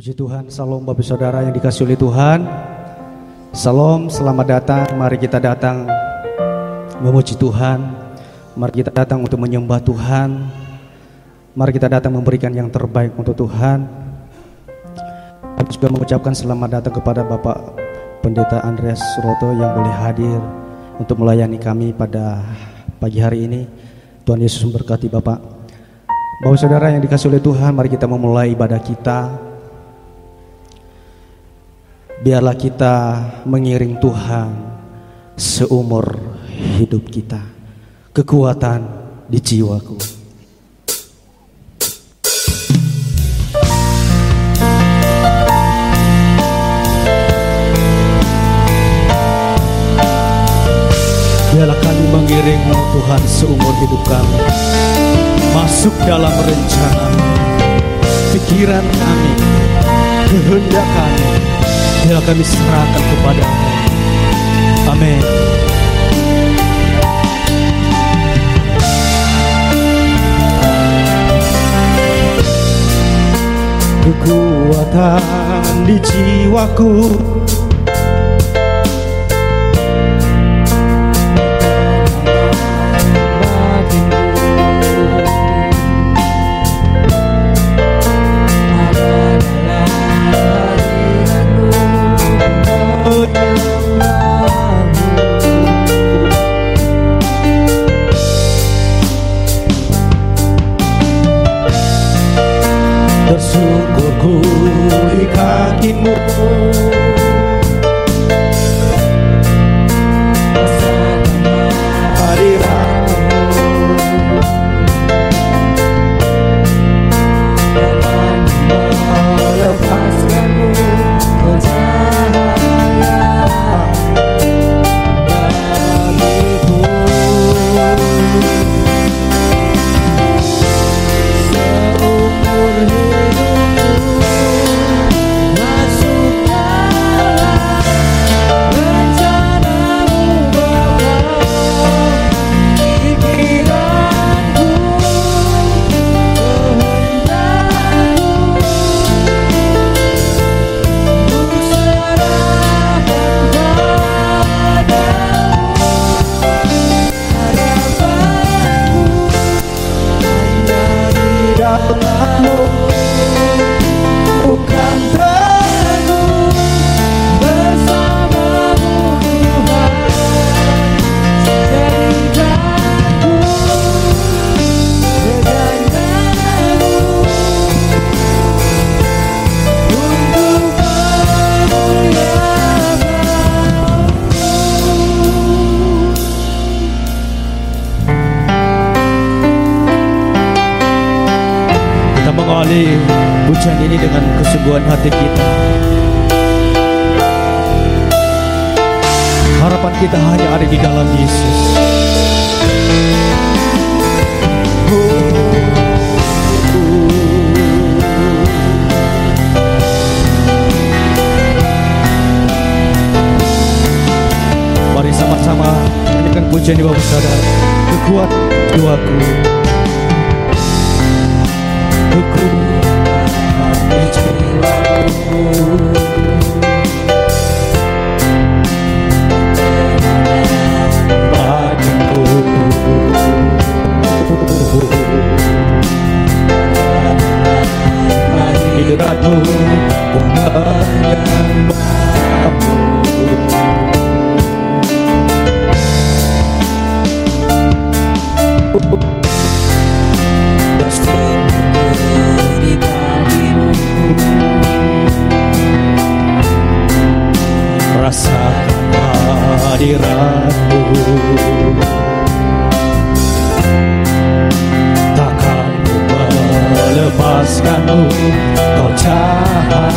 Puji Tuhan, salam Bapak Saudara yang dikasihi oleh Tuhan. Salam, selamat datang. Mari kita datang memuji Tuhan. Mari kita datang untuk menyembah Tuhan. Mari kita datang memberikan yang terbaik untuk Tuhan. Kami juga mengucapkan selamat datang kepada Bapak Pendeta Andreas Suroto yang boleh hadir untuk melayani kami pada pagi hari ini. Tuhan Yesus memberkati Bapak. Bapak Saudara yang dikasihi oleh Tuhan, mari kita memulai ibadah kita. Biarlah kita mengiring Tuhan seumur hidup kita. Kekuatan di jiwaku. Biarlah kami mengiring Tuhan seumur hidup kami. Masuk dalam rencana, pikiran kami, kehendak kami, biarlah kami serahkan kepada-Mu. Amin. Kekuatan di jiwaku, bersungguhku di kaki-Mu. Mengawali pujian ini dengan kesungguhan hati kita. Harapan kita hanya ada di dalam Yesus. Mari sama-sama nyanyikan pujian di Bapak Saudara. Kekuatan jiwaku, kekuatan di jiwaku, badanku, hidratku, menyembah-Mu. Rasakan hadirat-Mu, takkan melepaskan-Mu, Kau cahaya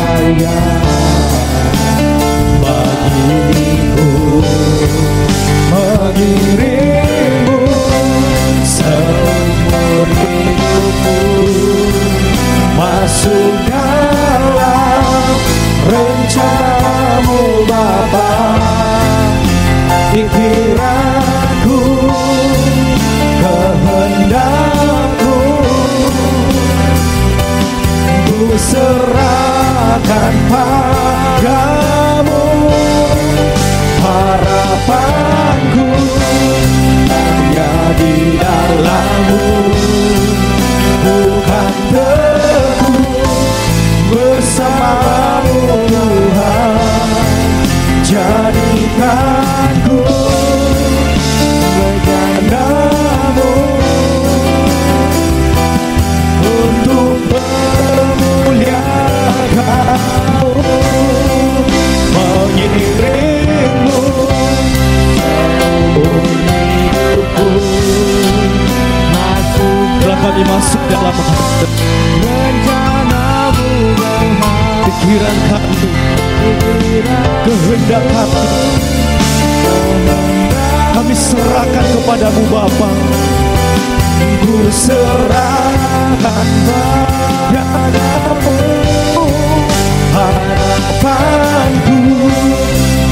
kami masuk dalam hati. Rencanamu Pikiran kami, kehendak kami serahkan kepadamu Bapa. ku serahkan padamu. Harapanku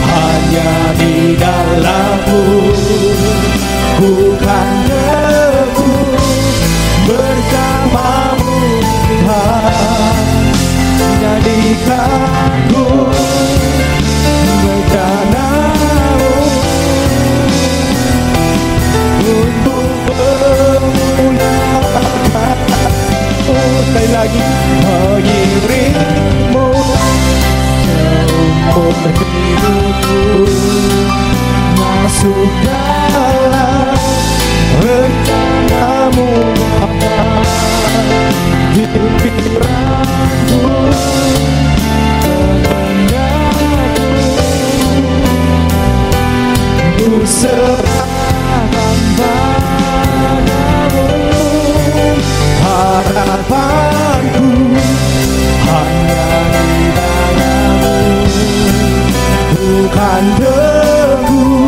Hanya di dalam-Mu, ku kan teguh bersama-Mu Tuhan. Jadikanku rencana-Mu untuk memuliakan. sekali lagi mengiringmu seumur hidupku, masuk dalam rencana-Mu Bapa. Di pikiranku, kehendakku, ku serahkan padamu. Harapanku hanya di dalam-Mu, bukan teguh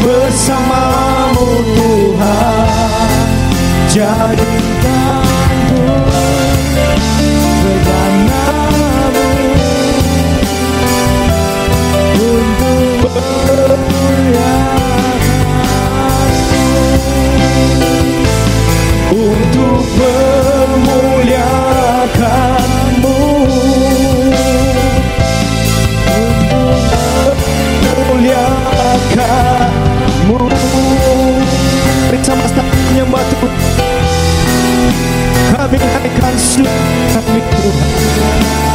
bersama-Mu Tuhan. Jadikanku rencana-Mu untuk memuliakan-Mu, memuliakan-Mu. bersama-sama menyembah Tuhan. Kami naikkan syukur kami Tuhan.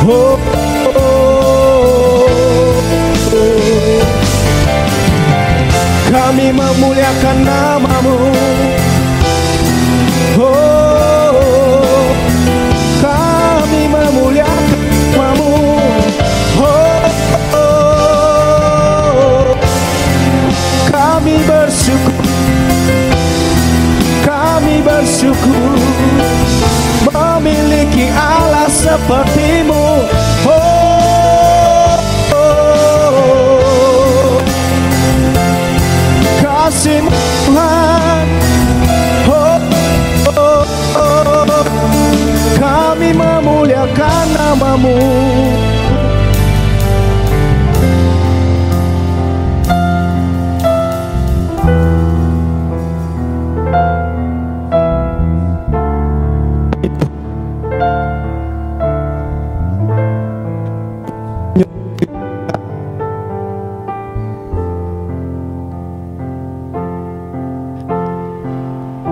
Oh, oh, oh. Kami memuliakan nama-Mu. Oh, kami memuliakan nama-Mu. Oh, oh, kami bersyukur, kami bersyukur memiliki Allah seperti-Mu. Oh, oh, kasih-Mu Tuhan. Oh, oh, oh, kami memuliakan nama-Mu.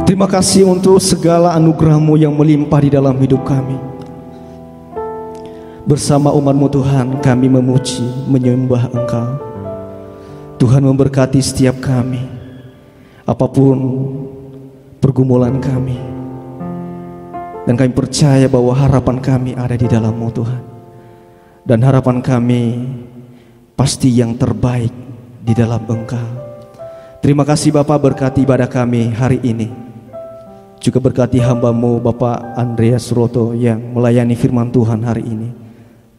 Terima kasih untuk segala anugerah-Mu yang melimpah di dalam hidup kami. Bersama umat-Mu Tuhan, kami memuji, menyembah Engkau. Tuhan memberkati setiap kami, apapun pergumulan kami. Dan kami percaya bahwa harapan kami ada di dalam-Mu Tuhan. Dan harapan kami pasti yang terbaik di dalam Engkau. Terima kasih Bapak, berkati ibadah kami hari ini. Juga berkati hamba-Mu Bapak Andreas Roto yang melayani firman Tuhan hari ini.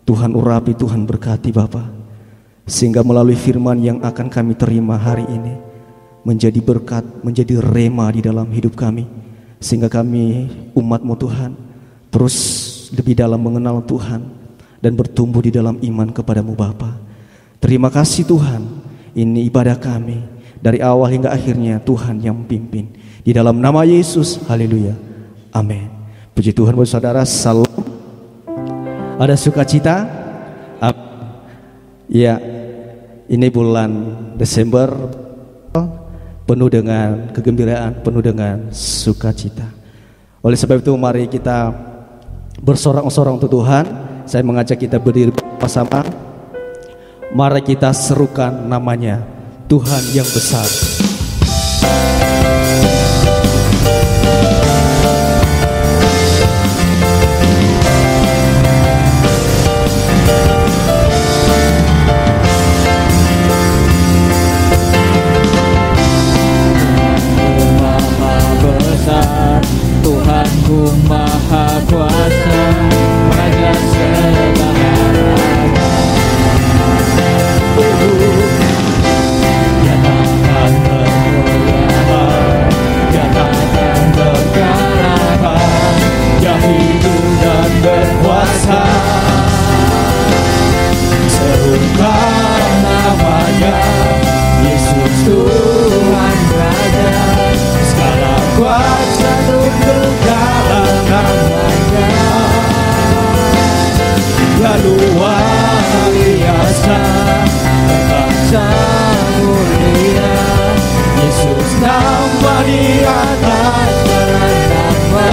Tuhan urapi, Tuhan berkati Bapak, sehingga melalui firman yang akan kami terima hari ini menjadi berkat, menjadi rema di dalam hidup kami, sehingga kami umat-Mu Tuhan terus lebih dalam mengenal Tuhan dan bertumbuh di dalam iman kepada-Mu Bapa. Terima kasih Tuhan, ini ibadah kami dari awal hingga akhirnya Tuhan yang memimpin. Di dalam nama Yesus, haleluya, amin. Puji Tuhan buat saudara, salam. Ada sukacita? Ya, ini bulan Desember penuh dengan kegembiraan, penuh dengan sukacita. Oleh sebab itu mari kita bersorak-sorak untuk Tuhan. Saya mengajak kita berdiri bersama. Mari kita serukan namanya, Tuhan yang besar. Tuhan di atas nama.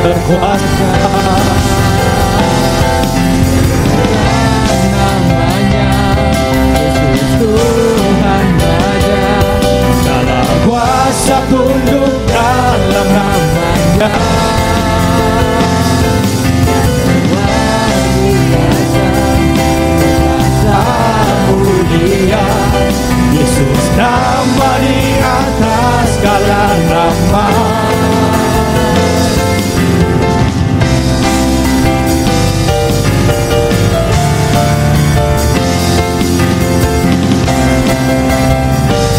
Berkuasa namanya Yesus Tuhan Raja, segala kuasa tunduk dalam namanya. Mulia Yesus, nama di atas segala nama.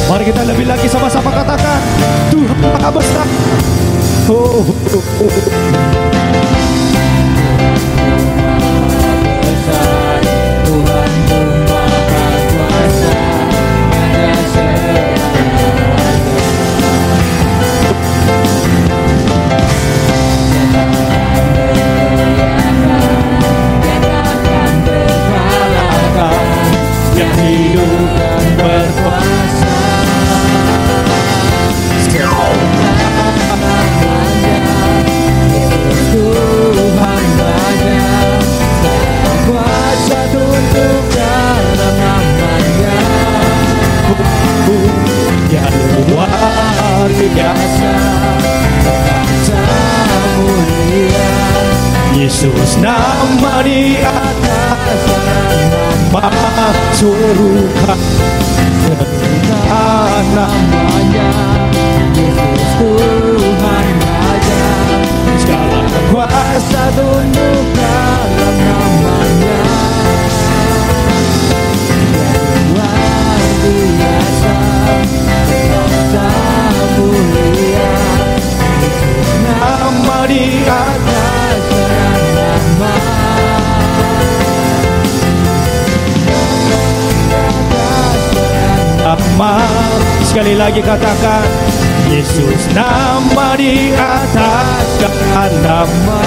Mari kita lebih lagi sama-sama katakan, Tuhan Maha Besar. Oh, oh, oh. Yang hidup dan berkuasa, Tuhan Raja, kuasa tunduk dalam namanya. Yang luar biasa, mulia Yesus, nama di atas nama surga, namanya Yesus Tuhan Raja, segala kuasa tunduk dalam namanya. Luar biasa, kuasa mulia Yesus, nama di atas nama. Nama, sekali lagi katakan, Yesus, nama di atas segala nama.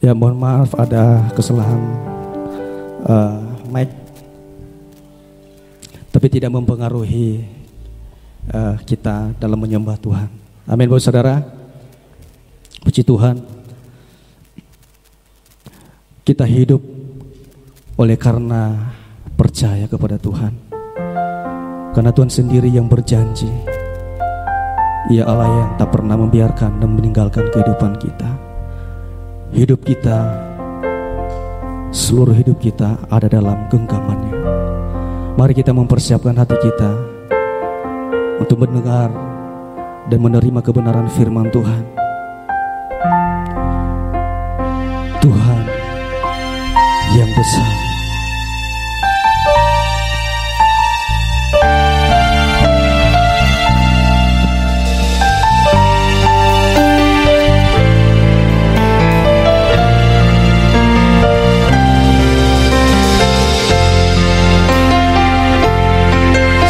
Ya, mohon maaf ada kesalahan mic, tapi tidak mempengaruhi kita dalam menyembah Tuhan. Amin, Bapak Saudara. Puji Tuhan. Kita hidup oleh karena percaya kepada Tuhan. Karena Tuhan sendiri yang berjanji, Ia Allah yang tak pernah membiarkan dan meninggalkan kehidupan kita. Hidup kita, seluruh hidup kita ada dalam genggamannya. Mari kita mempersiapkan hati kita untuk mendengar dan menerima kebenaran firman Tuhan. Tuhan yang besar.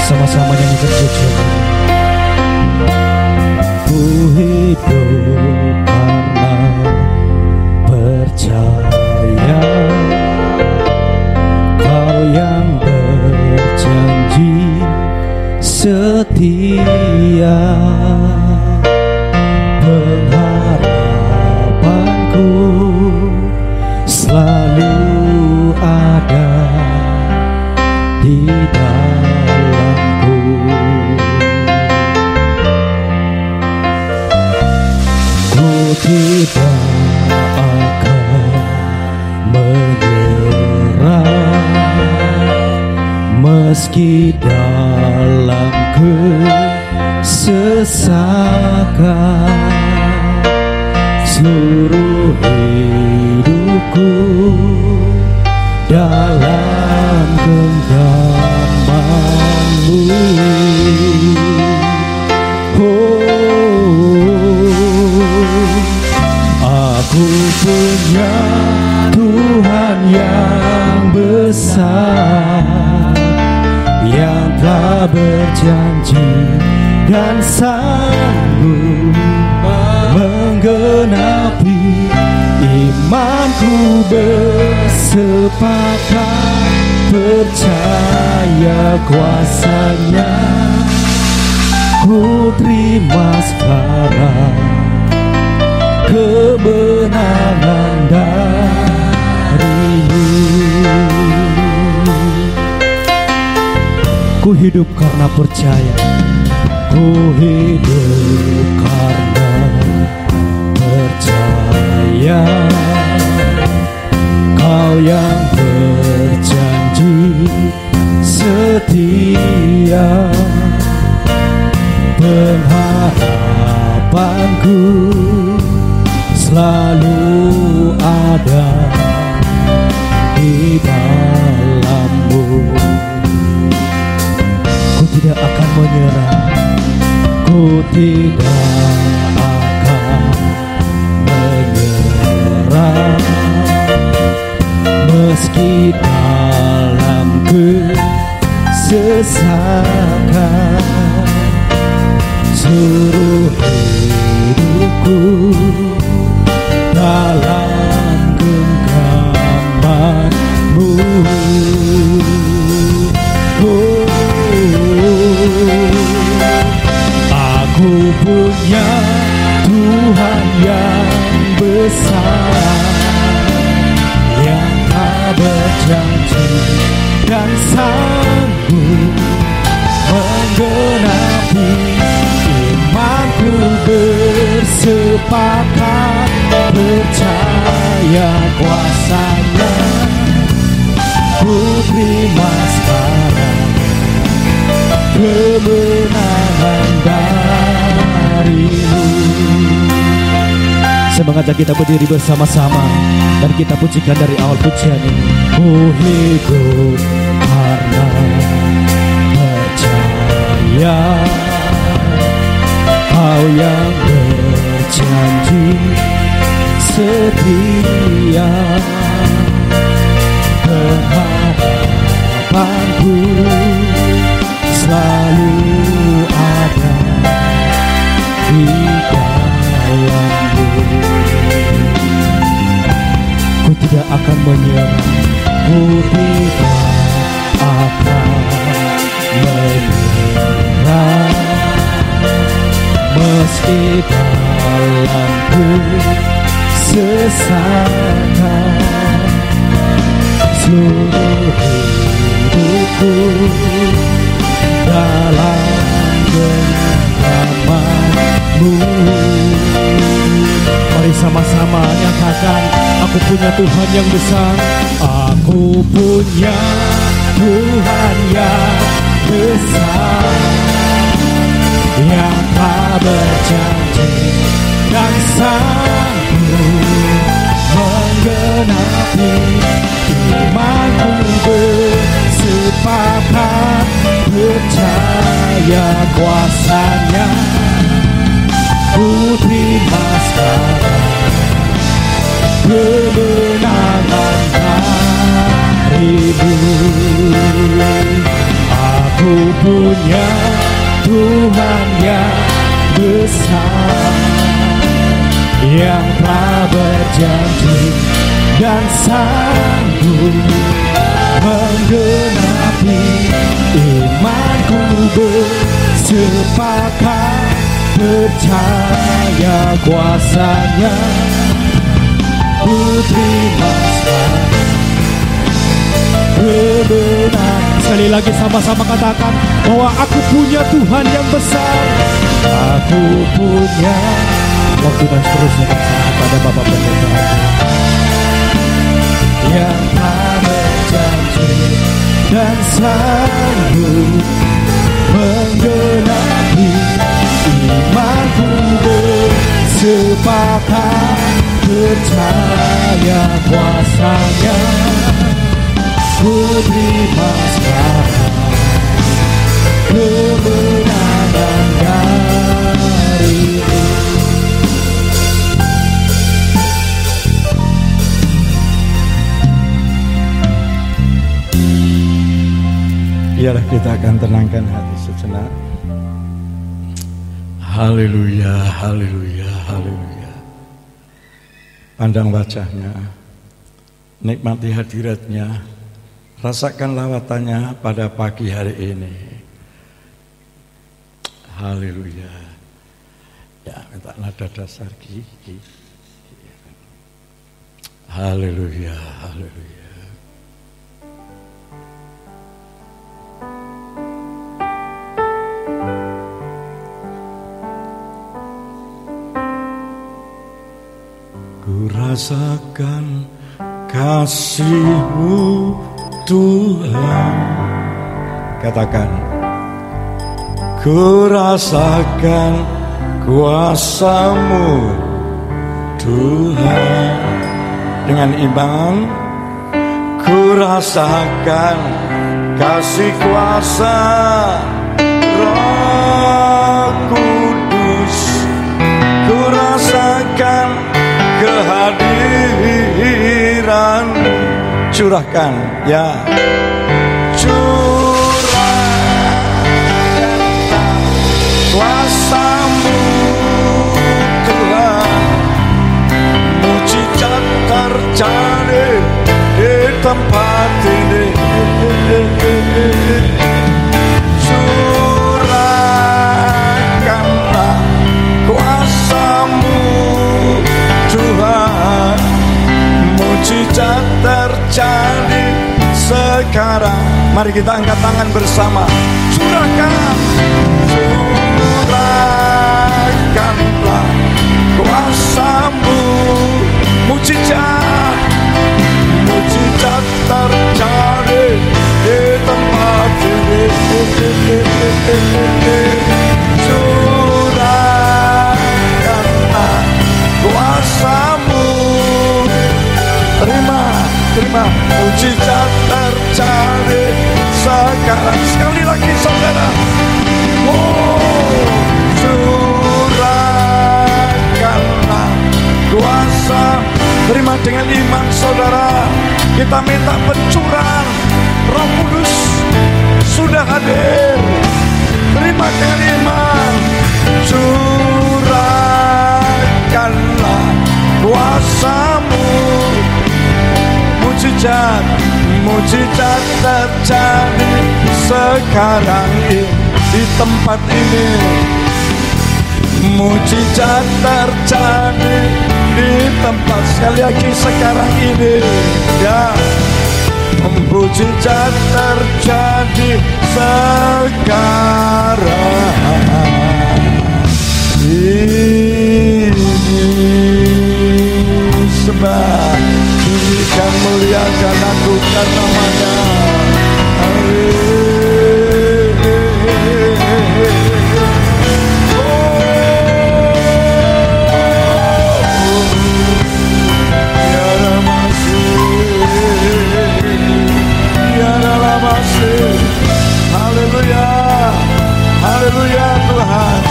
Sama-sama nyanyikan jujur. Ku hidup karena percaya tidak akan menyerah, meski dalam kesesakan. Seluruh hidupku dalam genggaman-Mu. Aku punya Tuhan yang besar, yang telah berjanji dan sanggup menggenapi imanku. Bersepakat percaya kuasa-Nya, ku terima sekarang kemenangan dari-Mu. Ku hidup karena percaya, ku hidup karena percaya. Kau yang berjanji setia, pengharapanku selalu ada di dalam-Mu. Ku tidak akan menyerah, ku tidak akan menyerah, meski dalam kesesakan. Seluruh hidupku dalam genggaman-Mu. Aku punya Tuhan yang besar, yang tak berjanji dan sanggup menggenapi imanku. Bersepakat percaya kuasa-Nya, ku terima sekarang kemenangan dari-Mu. Saya mengajak kita berdiri bersama-sama dan kita pujikan dari awal pujian ini. Ku hidup karena percaya, Kau yang berjanji setia, pengharapanku selalu ada di dalam-Mu. Ku tidak akan menyerah, ku tidak akan menyerah, meski dalam kesesakan. Seluruh hidupku dalam genggaman-Mu. Mari sama-sama nyatakan, aku punya Tuhan yang besar. Aku punya Tuhan yang besar, yang tak berjanji dan sanggup menggenapi imanku. Bersepakat percaya kuasa-Nya, ku terima sekarang kemenangan dari-Mu. Aku punya Tuhan yang besar, yang telah berjanji dan sanggup menggenapi imanku. Bersepakat percaya kuasa-Nya, ku terima sekarang kemenangan. Sekali lagi sama-sama katakan bahwa aku punya Tuhan yang besar. Aku punya waktu dan seterusnya kepada Bapak Pendeta yang telah berjanji dan sanggup menggenapi imanku, bersepakat percaya kuasanya, ku terima sekarang kemenangan darimu. Biarlah kita akan tenangkan hati sejenak. Haleluya, haleluya, haleluya. Pandang wajahnya, nikmati hadiratnya, rasakan lawatannya pada pagi hari ini. Haleluya. Ya, minta nada dasar gigi. Haleluya, haleluya. Ku rasakan kasih-Mu Tuhan. Katakan, ku rasakan kuasa-Mu Tuhan. Dengan iman, ku rasakan kasih kuasa Roh Kudus. Ku rasakan kehadiran, curahkan ya, curahkan kuasa-Mu Tuhan. Mujizat terjadi di tempat ini. Curahkanlah kuasa-Mu Tuhan, mujizat terjadi sekarang. Mari kita angkat tangan bersama. Curahkan, curahkanlah kuasa-Mu, mujizat, mujizat terjadi di tempat ini. Curahkanlah kuasa-Mu, terima, terima, mujizat terjadi sekarang. Sekali lagi saudara, curahkanlah kuasa. Terima dengan iman saudara. Kita minta pencurahan Roh Kudus sudah hadir. Terima dengan iman. Curahkanlah kuasa-Mu, mujizat, mujizat terjadi sekarang ini di tempat ini. Mujizat terjadi di tempat, sekali lagi sekarang ini ya. Mujizat terjadi sekarang ini. Sebab dirikan muliakan agukan namanya. Haleluya, haleluya Tuhan.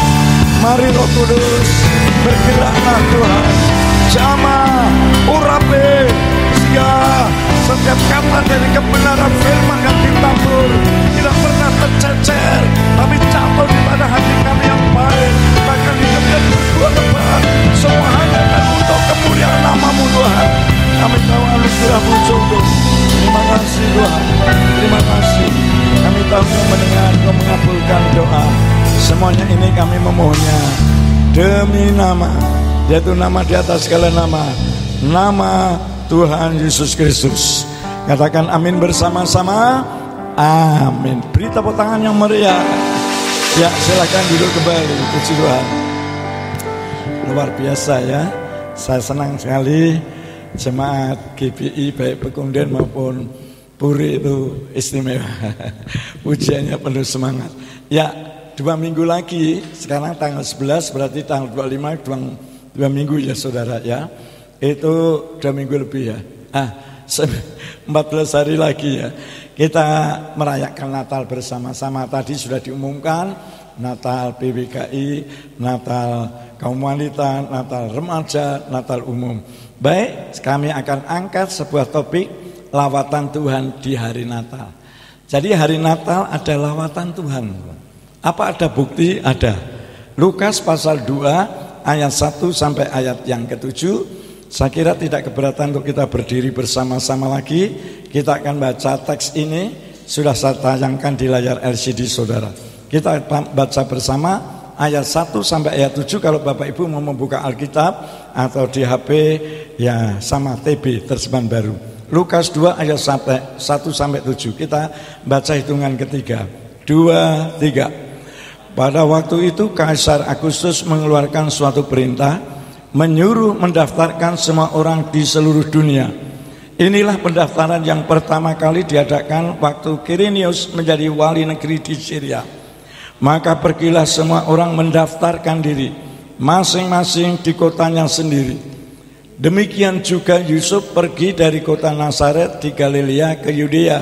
Mari Roh Kudus bergeraklah Tuhan. Jama, urape, sia, setiap kata dari kebenaran firman yang ditabur tidak pernah tercecer, tapi jatuh di pada hati kami yang baik. Bahkan hidup dan berbuah lebat, semua hanya dan untuk kemuliaan nama-Mu Tuhan. Kami tahu anugerah-Mu sungguh. Terima kasih Tuhan, terima kasih. Kami tahu Kau mendengar, Kau mengabulkan doa. Semuanya ini kami memohonnya demi nama, yaitu nama di atas segala nama, nama Tuhan Yesus Kristus. Katakan amin bersama-sama. Amin. Beri tepuk tangan yang meriah. Ya, silakan duduk kembali. Puji Tuhan. luar biasa ya. Saya senang sekali jemaat GBI baik Pekunden maupun Puri itu istimewa. Pujiannya penuh semangat. Ya, 2 minggu lagi, sekarang tanggal 11 berarti tanggal 25 2 minggu ya saudara ya. Itu 2 minggu lebih ya. 14 hari lagi ya. Kita merayakan Natal bersama-sama. Tadi sudah diumumkan Natal PBKI, Natal kaum wanita, Natal remaja, Natal umum. Baik, kami akan angkat sebuah topik lawatan Tuhan di hari Natal. Jadi hari Natal ada lawatan Tuhan. Apa ada bukti? Ada. Lukas pasal 2 ayat 1 sampai ayat yang ke-7. Saya kira tidak keberatan untuk kita berdiri bersama-sama lagi. Kita akan baca teks ini. Sudah saya tayangkan di layar LCD saudara. Kita baca bersama ayat 1 sampai ayat 7. Kalau Bapak Ibu mau membuka Alkitab atau di HP ya sama TB terjemahan baru. Lukas 2 ayat 1 sampai 7. Kita baca hitungan ketiga. 2, 3. Pada waktu itu Kaisar Agustus mengeluarkan suatu perintah, menyuruh mendaftarkan semua orang di seluruh dunia. Inilah pendaftaran yang pertama kali diadakan waktu Quirinius menjadi wali negeri di Syria. Maka pergilah semua orang mendaftarkan diri, masing-masing di kotanya sendiri. Demikian juga Yusuf pergi dari kota Nazaret di Galilea ke Yudea,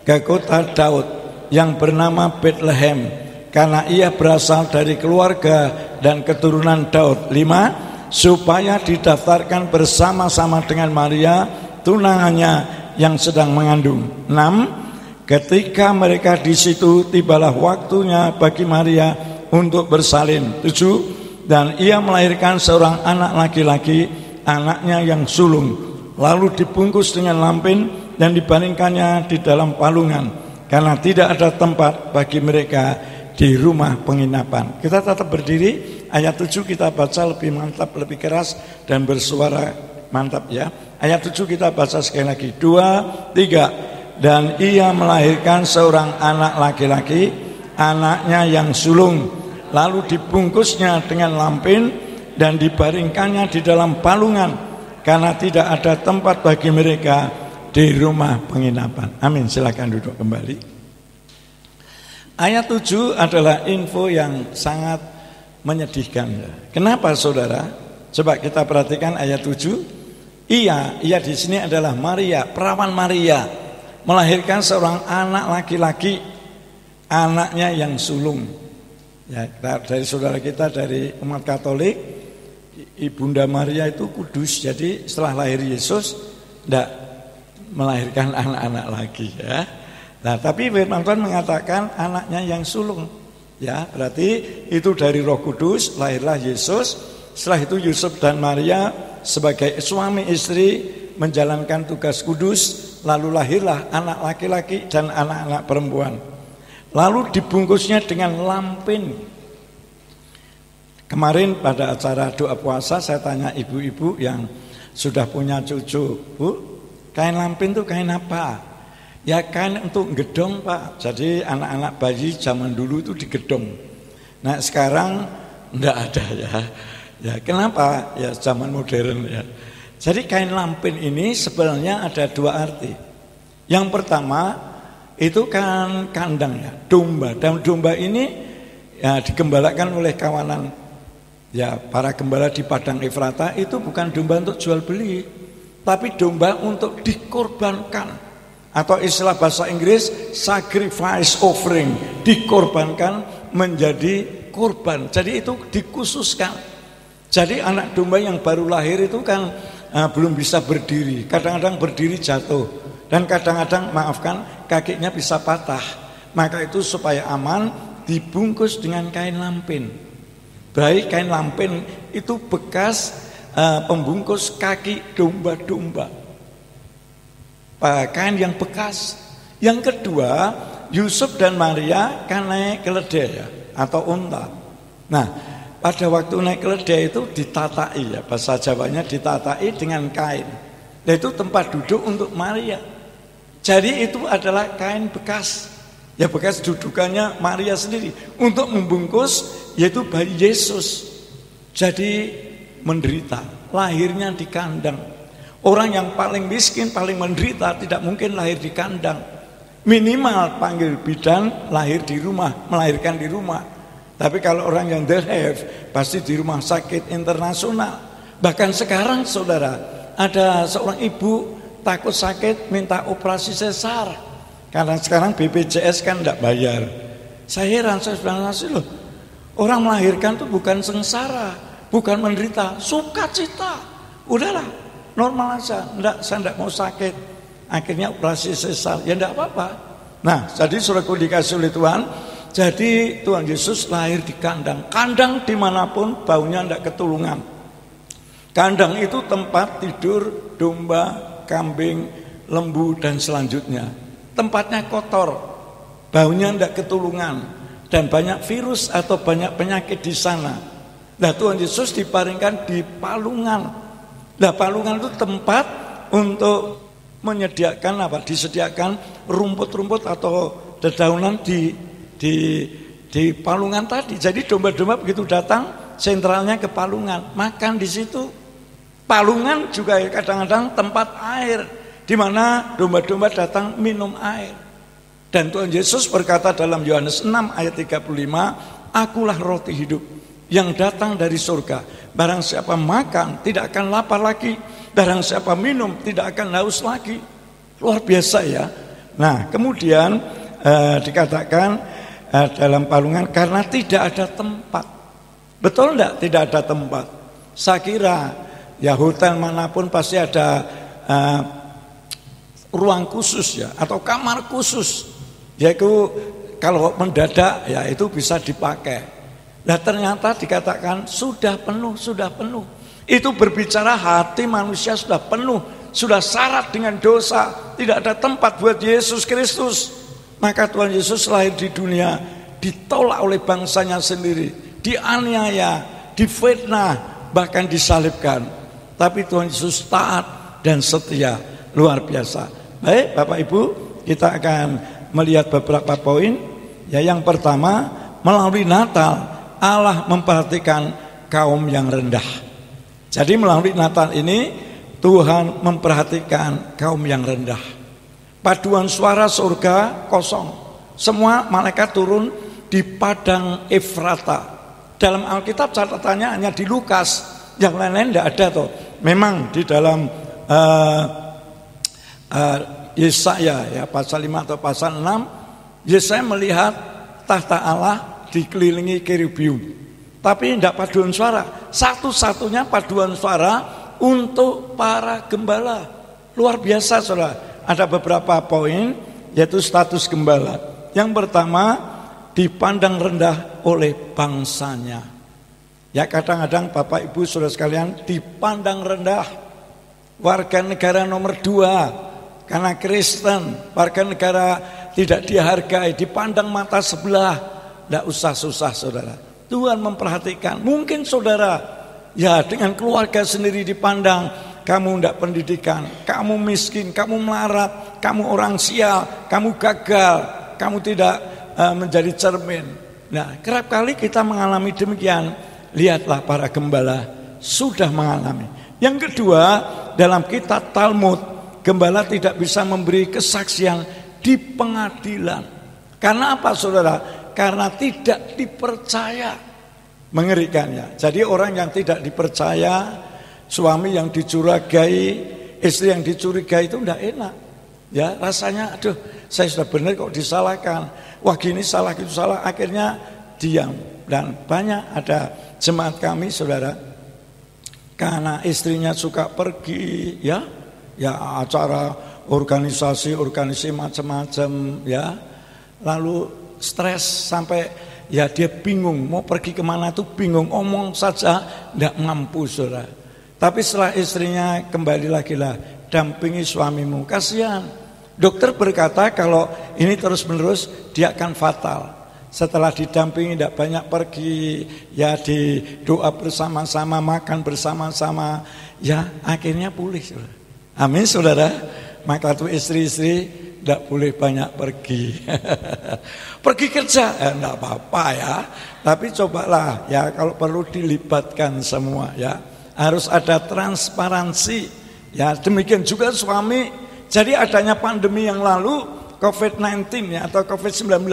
ke kota Daud yang bernama Bethlehem, karena ia berasal dari keluarga dan keturunan Daud. 5. Supaya didaftarkan bersama-sama dengan Maria, tunangannya yang sedang mengandung. 6. Ketika mereka di situ, tibalah waktunya bagi Maria untuk bersalin. 7. Dan ia melahirkan seorang anak laki-laki, anaknya yang sulung, lalu dibungkus dengan lampin dan dibaringkannya di dalam palungan, karena tidak ada tempat bagi mereka di rumah penginapan. Kita tetap berdiri. Ayat 7 kita baca lebih mantap, lebih keras dan bersuara mantap ya. Ayat 7 kita baca sekali lagi. 2, 3. Dan ia melahirkan seorang anak laki-laki, anaknya yang sulung, lalu dibungkusnya dengan lampin dan dibaringkannya di dalam palungan, karena tidak ada tempat bagi mereka di rumah penginapan. Amin. Silakan duduk kembali. Ayat 7 adalah info yang sangat menyedihkan. Kenapa saudara? Coba kita perhatikan ayat 7. Ia di sini adalah Maria, perawan Maria, melahirkan seorang anak laki-laki, anaknya yang sulung. Ya, dari saudara kita dari umat Katolik, Ibunda Maria itu kudus. Jadi setelah lahir Yesus tidak melahirkan anak-anak lagi ya. Nah, tapi firman Tuhan mengatakan anaknya yang sulung. Ya, berarti itu dari Roh Kudus lahirlah Yesus. Setelah itu Yusuf dan Maria sebagai suami istri menjalankan tugas kudus, lalu lahirlah anak laki-laki dan anak-anak perempuan. Lalu dibungkusnya dengan lampin. Kemarin pada acara doa puasa saya tanya ibu-ibu yang sudah punya cucu, Bu, kain lampin itu kain apa? Ya kain untuk gedong Pak. Jadi anak-anak bayi zaman dulu itu digedong. Nah sekarang enggak ada ya. Ya kenapa? Ya zaman modern ya. Jadi kain lampin ini sebenarnya ada 2 arti. Yang pertama itu kan kandang ya, domba. Dan domba ini ya digembalakan oleh kawanan ya para gembala di Padang Efrata. Itu bukan domba untuk jual beli, tapi domba untuk dikorbankan. Atau istilah bahasa Inggris sacrifice offering, dikorbankan menjadi korban. Jadi itu dikhususkan. Jadi anak domba yang baru lahir itu kan belum bisa berdiri, kadang-kadang berdiri jatuh, dan kadang-kadang maafkan kakinya bisa patah. Maka itu supaya aman dibungkus dengan kain lampin. Baik kain lampin itu bekas pembungkus kaki domba-domba. Kain yang bekas. Yang kedua, Yusuf dan Maria kan naik keledai ya, atau unta. Nah, pada waktu naik keledai itu ditatai ya, bahasa Jawanya ditatai dengan kain. Dan itu tempat duduk untuk Maria. Jadi itu adalah kain bekas. Ya bekas dudukannya Maria sendiri untuk membungkus yaitu bayi Yesus. Jadi menderita, lahirnya di kandang. Orang yang paling miskin, paling menderita tidak mungkin lahir di kandang. Minimal panggil bidan, lahir di rumah, melahirkan di rumah. Tapi kalau orang yang derhef pasti di rumah sakit internasional. Bahkan sekarang saudara, ada seorang ibu takut sakit minta operasi sesar. Karena sekarang BPJS kan tidak bayar. Saya heran, saya bilang loh, orang melahirkan itu bukan sengsara, bukan menderita, sukacita. Udahlah, normal aja. Saya tidak mau sakit. Akhirnya operasi sesar, ya tidak apa-apa. Nah, jadi saudaraku dikasih oleh Tuhan, jadi Tuhan Yesus lahir di kandang. Kandang dimanapun baunya tidak ketulungan. Kandang itu tempat tidur domba, kambing, lembu dan selanjutnya. Tempatnya kotor, baunya tidak ketulungan, dan banyak virus atau banyak penyakit di sana. Nah, Tuhan Yesus diparingkan di palungan. Nah, palungan itu tempat untuk menyediakan disediakan rumput-rumput atau dedaunan di palungan tadi. Jadi domba-domba begitu datang, sentralnya ke palungan, makan di situ. Palungan juga kadang-kadang tempat air, di mana domba-domba datang minum air. Dan Tuhan Yesus berkata dalam Yohanes 6 ayat 35, "Akulah roti hidup yang datang dari surga. Barang siapa makan tidak akan lapar lagi. Barang siapa minum tidak akan haus lagi." Luar biasa ya. Nah, kemudian dikatakan dalam palungan karena tidak ada tempat. Betul enggak? Tidak ada tempat. Saya kira ya hotel manapun pasti ada ruang khusus ya, atau kamar khusus. Yaitu kalau mendadak ya itu bisa dipakai. Nah, ternyata dikatakan sudah penuh, sudah penuh. Itu berbicara hati manusia sudah penuh, sudah syarat dengan dosa, tidak ada tempat buat Yesus Kristus. Maka Tuhan Yesus lahir di dunia, ditolak oleh bangsanya sendiri, dianiaya, difitnah, bahkan disalibkan. Tapi Tuhan Yesus taat dan setia, luar biasa. Baik Bapak Ibu, kita akan melihat beberapa poin. Ya, yang pertama, melalui Natal Allah memperhatikan kaum yang rendah. Jadi melalui Natal ini Tuhan memperhatikan kaum yang rendah. Paduan suara surga kosong. Semua malaikat turun di padang Efrata. Dalam Alkitab catatannya hanya di Lukas, yang lain-lain tidak ada toh. Memang di dalam Yesaya ya pasal 5 atau pasal 6, Yesaya melihat tahta Allah dikelilingi kerubium. Tapi tidak paduan suara. Satu-satunya paduan suara untuk para gembala. Luar biasa saudara. Ada beberapa poin yaitu status gembala. Yang pertama, dipandang rendah oleh bangsanya. Ya, kadang-kadang Bapak Ibu saudara sekalian dipandang rendah. Warga negara nomor 2 karena Kristen, warga negara tidak dihargai, dipandang mata sebelah. Tidak usah susah saudara. Tuhan memperhatikan. Mungkin saudara ya dengan keluarga sendiri dipandang, kamu tidak pendidikan, kamu miskin, kamu melarat, kamu orang sial, kamu gagal, kamu tidak menjadi cermin. Nah, kerap kali kita mengalami demikian. Lihatlah para gembala sudah mengalami. Yang kedua, dalam kitab Talmud, gembala tidak bisa memberi kesaksian di pengadilan. Karena apa saudara? Karena tidak dipercaya. Mengerikannya. Jadi orang yang tidak dipercaya, suami yang dicurigai, istri yang dicurigai itu tidak enak. Ya, rasanya aduh, saya sudah benar kok disalahkan. Wah, gini salah, gitu salah. Akhirnya diam. Dan banyak ada jemaat kami saudara, karena istrinya suka pergi ya acara organisasi macam-macam ya. Lalu stres sampai ya dia bingung mau pergi kemana tuh bingung, omong saja tidak mampu saudara. Tapi setelah istrinya kembali lagi lah, dampingi suamimu, kasihan. Dokter berkata kalau ini terus menerus dia akan fatal. Setelah didampingi tidak banyak pergi, ya di doa bersama-sama, makan bersama-sama, ya akhirnya pulih saudara. Amin saudara. Maka tuh istri-istri tidak boleh banyak pergi. Pergi kerja, enggak apa-apa ya. Tapi cobalah ya kalau perlu dilibatkan semua ya. harus ada transparansi. Ya, demikian juga suami. Jadi adanya pandemi yang lalu COVID-19 ya atau COVID-19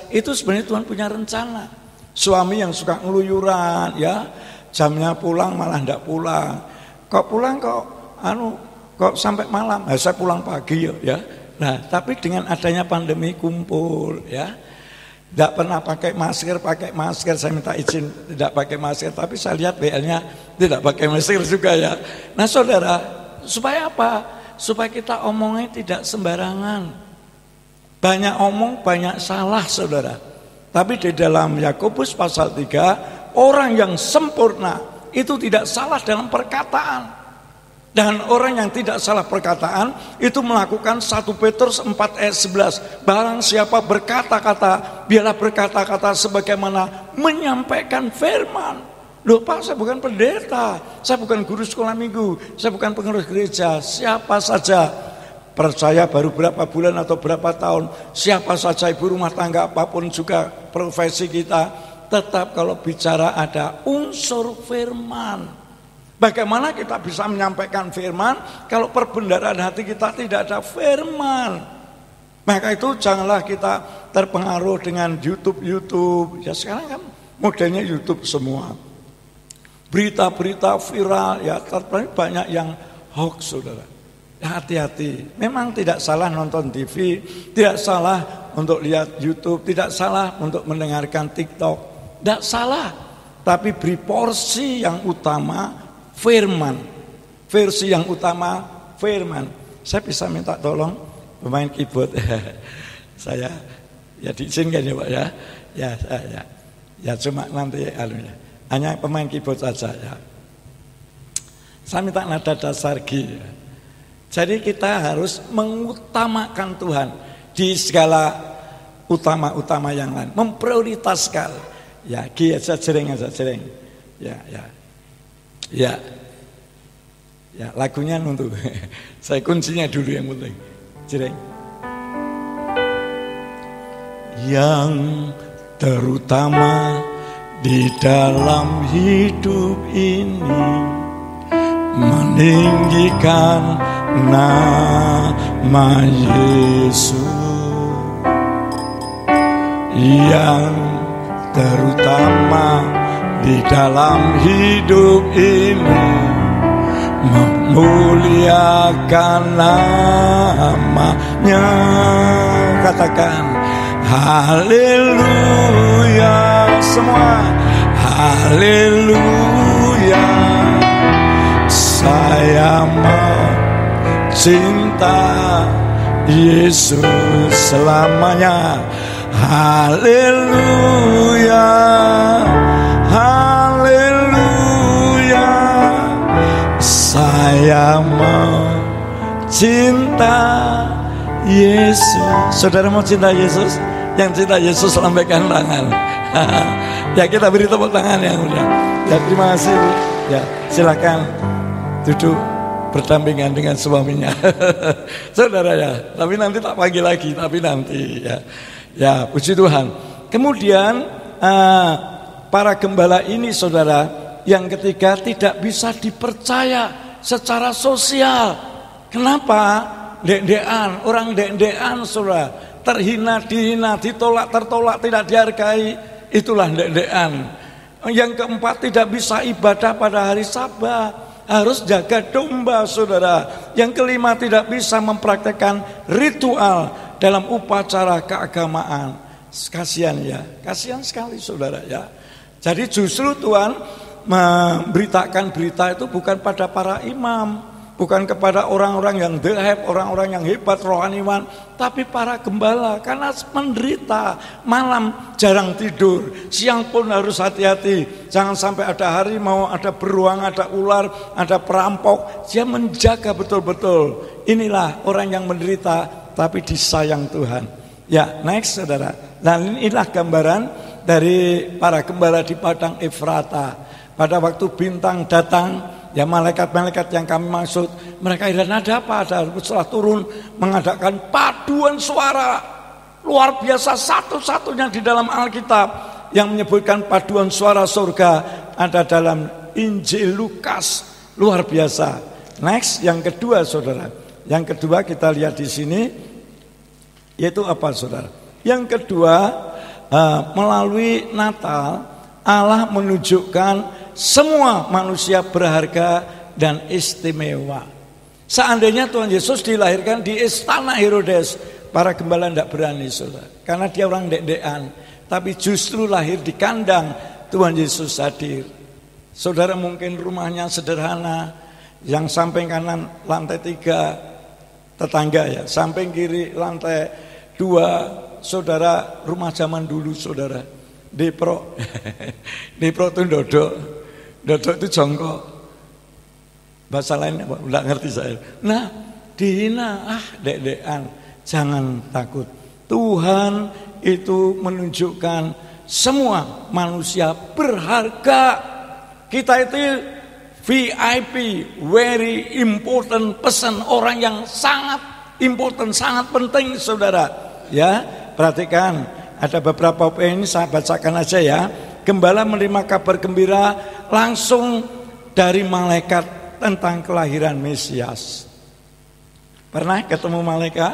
itu sebenarnya Tuhan punya rencana. Suami yang suka ngeluyuran ya, jamnya pulang malah enggak pulang. Kok pulang kok sampai malam? Nah, saya pulang pagi ya. Nah, tapi dengan adanya pandemi kumpul ya. Tidak pernah pakai masker, saya minta izin tidak pakai masker, tapi saya lihat BL-nya tidak pakai masker juga ya. Nah saudara, supaya apa? Supaya kita omongnya tidak sembarangan. Banyak omong, banyak salah saudara. Tapi di dalam Yakobus pasal 3, orang yang sempurna itu tidak salah dalam perkataan. Dan orang yang tidak salah perkataan itu melakukan 1 Petrus 4 ayat 11. Barang siapa berkata-kata, biarlah berkata-kata sebagaimana menyampaikan firman. Loh Pak, saya bukan pendeta, saya bukan guru sekolah minggu, saya bukan pengurus gereja. Siapa saja, percaya baru berapa bulan atau berapa tahun, siapa saja ibu rumah tangga apapun juga profesi kita, tetap kalau bicara ada unsur firman. Bagaimana kita bisa menyampaikan firman kalau perbendaharaan hati kita tidak ada firman? Maka itu janganlah kita terpengaruh dengan YouTube. Ya sekarang kan modelnya YouTube semua. Berita-berita viral ya, ternyata banyak yang hoax saudara. Ya, hati-hati. Memang tidak salah nonton TV, tidak salah untuk lihat YouTube, tidak salah untuk mendengarkan TikTok, tidak salah. Tapi beri porsi yang utama firman, versi yang utama firman. Saya bisa minta tolong pemain keyboard saya ya diizinkan ya Pak ya. Ya cuma nanti hanya pemain keyboard saja ya. Saya minta nada dasar G ya. Jadi kita harus mengutamakan Tuhan di segala utama yang lain, memprioritaskan ya. G aja jering. Ya lagunya nuntuk. Saya kuncinya dulu yang penting. Jreng. Yang terutama di dalam hidup ini meninggikan nama Yesus. Yang terutama di dalam hidup ini memuliakan namanya. Katakan haleluya semua, haleluya. Saya mau cinta Yesus selamanya. Haleluya, haleluya. Saya mau cinta Yesus. Saudara mau cinta Yesus? Yang cinta Yesus lambaikan tangan. Ya kita beri tepuk tangan yang mulia. Ya terima kasih. Ya silakan duduk berdampingan dengan suaminya. Saudara ya, tapi nanti tak panggil lagi, tapi nanti ya. Ya puji Tuhan. Kemudian para gembala ini saudara, yang ketiga tidak bisa dipercaya secara sosial. Kenapa? Dek-dekan, orang dek-dekan saudara, terhina, dihina, ditolak, tertolak, tidak dihargai. Itulah dek-dekan. Yang keempat, tidak bisa ibadah pada hari Sabat, harus jaga domba saudara. Yang kelima, tidak bisa mempraktekkan ritual dalam upacara keagamaan. Kasihan ya, kasihan sekali saudara ya. Jadi justru Tuhan memberitakan berita itu bukan pada para imam, bukan kepada orang-orang yang dahab, orang-orang yang hebat rohaniwan, tapi para gembala. Karena menderita, malam jarang tidur, siang pun harus hati-hati. Jangan sampai ada harimau, ada beruang, ada ular, ada perampok. Dia menjaga betul-betul. Inilah orang yang menderita tapi disayang Tuhan. Ya, next saudara. Dan inilah gambaran dari para gembala di padang Efrata. Pada waktu bintang datang, ya malaikat-malaikat yang kami maksud, mereka heran ada apa? Setelah turun mengadakan paduan suara luar biasa, satu-satunya di dalam Alkitab yang menyebutkan paduan suara surga ada dalam Injil Lukas luar biasa. Next, yang kedua saudara. Yang kedua kita lihat di sini, yaitu apa saudara? Yang kedua, melalui Natal Allah menunjukkan semua manusia berharga dan istimewa. Seandainya Tuhan Yesus dilahirkan di istana Herodes, para gembala tidak berani saudara, karena dia orang dek-dekan. Tapi justru lahir di kandang, Tuhan Yesus hadir. Saudara mungkin rumahnya sederhana, yang samping kanan lantai 3 tetangga ya, samping kiri lantai 2 saudara, rumah zaman dulu saudara. Depro itu dodok itu jongkok. Bahasa lain apa? Enggak ngerti saya. Nah, dihina, dek-dekan. Jangan takut. Tuhan itu menunjukkan semua manusia berharga. Kita itu VIP, very important person, orang yang sangat important, sangat penting saudara. Ya, perhatikan, ada beberapa poin ini saya bacakan aja ya. Gembala menerima kabar gembira langsung dari malaikat tentang kelahiran Mesias. Pernah ketemu malaikat?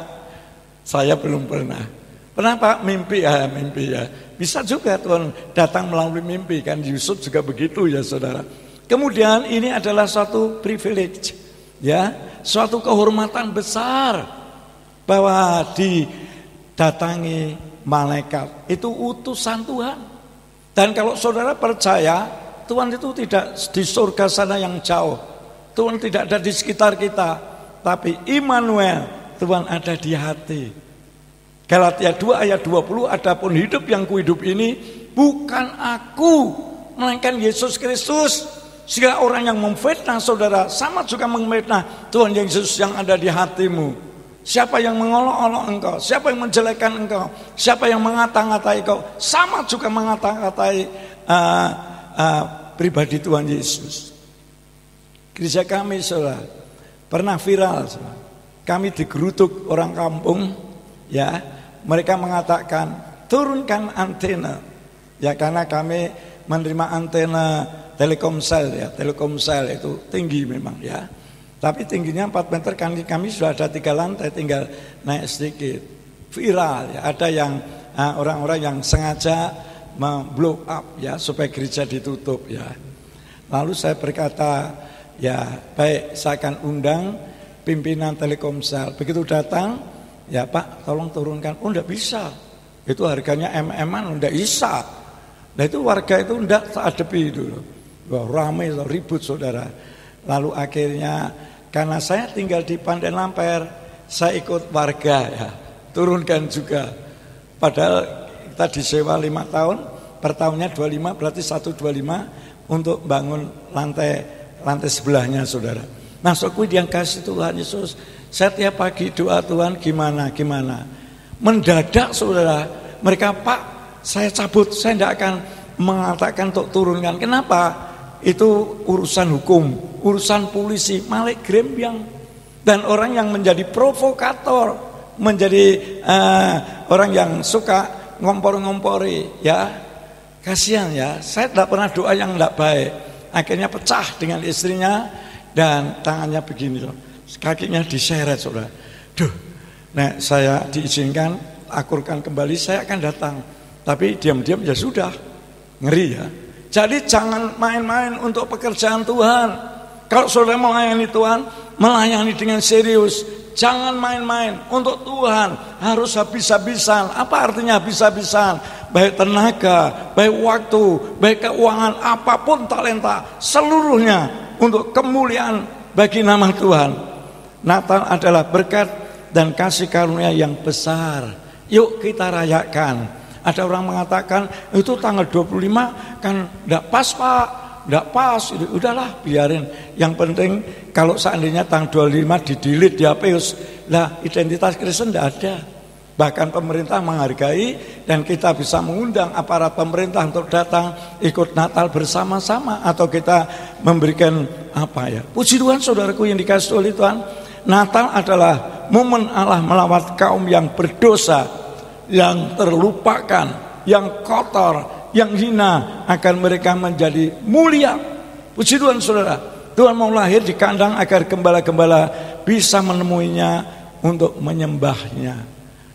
Saya belum pernah. Pernah Pak? Mimpi ya. Bisa juga Tuhan datang melalui mimpi, kan Yusuf juga begitu ya saudara. Kemudian ini adalah suatu privilege, ya, suatu kehormatan besar bahwa didatangi malaikat itu utusan Tuhan. Dan kalau saudara percaya, Tuhan itu tidak di surga sana yang jauh, Tuhan tidak ada di sekitar kita, tapi Immanuel, Tuhan ada di hati. Galatia 2 ayat 20, adapun hidup yang kuhidup ini bukan aku, melainkan Yesus Kristus. Segala orang yang memfitnah saudara sama juga memfitnah Tuhan Yesus yang ada di hatimu. Siapa yang mengolok-olok engkau, siapa yang menjelekkan engkau, siapa yang mengata-ngatai engkau, sama juga mengata-ngatai pribadi Tuhan Yesus. Gereja kami saudara pernah viral saudara. Kami digerutuk orang kampung, ya, mereka mengatakan turunkan antena, ya, karena kami menerima antena Telkomsel ya, Telkomsel itu tinggi memang ya. Tapi tingginya 4 meter, kami sudah ada 3 lantai, tinggal naik sedikit. Viral ya, ada yang orang-orang yang sengaja blow up ya supaya gereja ditutup ya. Lalu saya berkata, ya baik, saya akan undang pimpinan Telkomsel. Begitu datang, ya Pak tolong turunkan. Oh enggak bisa, itu harganya MM-an, enggak bisa. Nah itu warga itu enggak hadapi dulu. Wah, ramai, ribut saudara. Lalu akhirnya karena saya tinggal di Pantai Lamper, saya ikut warga ya, turunkan juga. Padahal kita disewa 5 tahun, per tahunnya 25, berarti 125 untuk bangun lantai sebelahnya saudara. Nah sokui yang kasih Tuhan Yesus, saya tiap pagi doa Tuhan gimana. Mendadak saudara, mereka Pak saya cabut, saya tidak akan mengatakan untuk turunkan. Kenapa? Itu urusan hukum, urusan polisi, malah grembyang. Dan orang yang menjadi provokator, menjadi orang yang suka ngompor-ngompori, ya kasihan ya. Saya tidak pernah doa yang tidak baik. Akhirnya pecah dengan istrinya dan tangannya begini loh, kakinya diseret saudara. Nah saya diizinkan akurkan kembali, saya akan datang. Tapi diam-diam ya sudah, ngeri ya. Jadi jangan main-main untuk pekerjaan Tuhan. Kalau saudara melayani Tuhan, melayani dengan serius. Jangan main-main untuk Tuhan, harus habis-habisan. Apa artinya habis-habisan? Baik tenaga, baik waktu, baik keuangan, apapun talenta, seluruhnya untuk kemuliaan bagi nama Tuhan. Natal adalah berkat dan kasih karunia yang besar. Yuk kita rayakan. Ada orang mengatakan itu tanggal 25 kan enggak pas Pak, enggak pas. Udahlah biarin. Yang penting kalau seandainya tanggal 25 di-delete, dihapus, lah identitas Kristen enggak ada. Bahkan pemerintah menghargai dan kita bisa mengundang aparat pemerintah untuk datang ikut Natal bersama-sama, atau kita memberikan apa ya. Puji Tuhan saudaraku yang dikasihi oleh Tuhan, Natal adalah momen Allah melawat kaum yang berdosa, yang terlupakan, yang kotor, yang hina, akan mereka menjadi mulia. Puji Tuhan saudara, Tuhan mau lahir di kandang agar gembala-gembala bisa menemuinya untuk menyembahnya.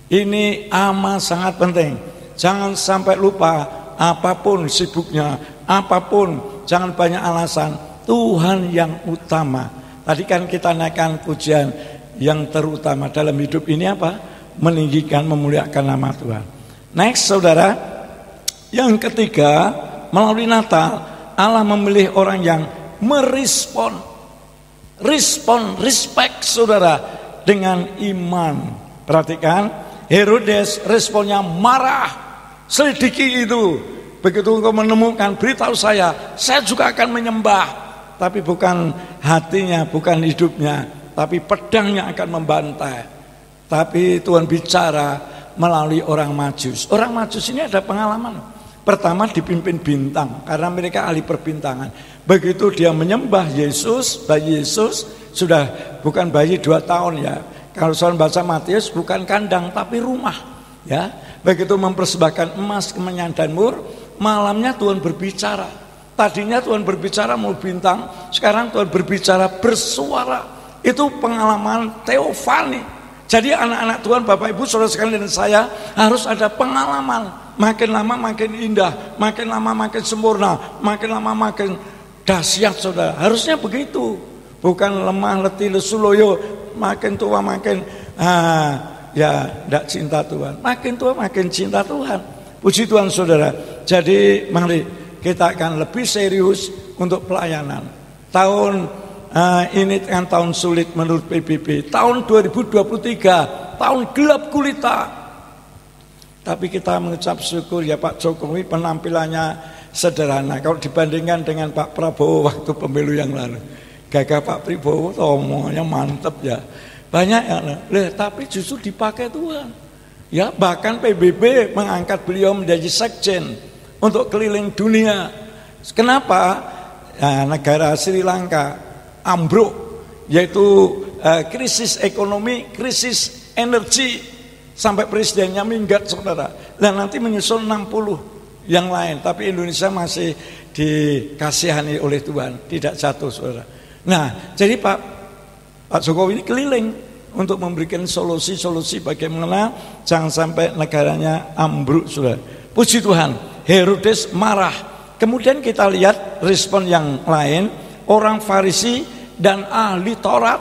Ini amat sangat penting. Jangan sampai lupa, apapun sibuknya, apapun, jangan banyak alasan, Tuhan yang utama. Tadi kan kita naikkan pujian yang terutama dalam hidup ini apa? Meninggikan, memuliakan nama Tuhan. Next saudara, yang ketiga, melalui Natal Allah memilih orang yang merespon, respect saudara dengan iman. Perhatikan, Herodes responnya marah, selidiki itu. Begitu engkau menemukan, beritahu saya juga akan menyembah. Tapi bukan hatinya, bukan hidupnya, tapi pedangnya akan membantai. Tapi Tuhan bicara melalui orang Majus. Orang Majus ini ada pengalaman. Pertama dipimpin bintang, karena mereka ahli perbintangan. Begitu dia menyembah Yesus, bayi Yesus, sudah bukan bayi 2 tahun ya. Kalau soal baca Matius bukan kandang tapi rumah ya. Begitu mempersembahkan emas, kemenyan dan mur, malamnya Tuhan berbicara. Tadinya Tuhan berbicara mau bintang, sekarang Tuhan berbicara bersuara. Itu pengalaman teofani. Jadi anak-anak Tuhan, Bapak Ibu, saudara sekalian dan saya harus ada pengalaman. Makin lama makin indah, makin lama makin sempurna, makin lama makin dahsyat saudara. Harusnya begitu. Bukan lemah, letih, lesu, loyo, makin tua makin ya tidak cinta Tuhan. Makin tua makin cinta Tuhan. Puji Tuhan saudara. Jadi mari kita akan lebih serius untuk pelayanan. Tahun ini kan tahun sulit menurut PBB. Tahun 2023, tahun gelap gulita. Tapi kita mengucap syukur ya Pak Jokowi penampilannya sederhana. Kalau dibandingkan dengan Pak Prabowo waktu pemilu yang lalu. Gagah Pak Prabowo omongannya mantep ya. Banyak yang tapi justru dipakai Tuhan. Ya bahkan PBB mengangkat beliau menjadi sekjen untuk keliling dunia. Kenapa? Ya, negara Sri Lanka ambruk, yaitu krisis ekonomi, krisis energi. Sampai presidennya minggat saudara. Dan nanti menyusul 60 yang lain. Tapi Indonesia masih dikasihani oleh Tuhan, tidak jatuh saudara. Nah jadi Pak Jokowi ini keliling untuk memberikan solusi-solusi bagaimana jangan sampai negaranya ambruk saudara. Puji Tuhan, Herodes marah. Kemudian kita lihat respon yang lain. Orang Farisi dan ahli Taurat,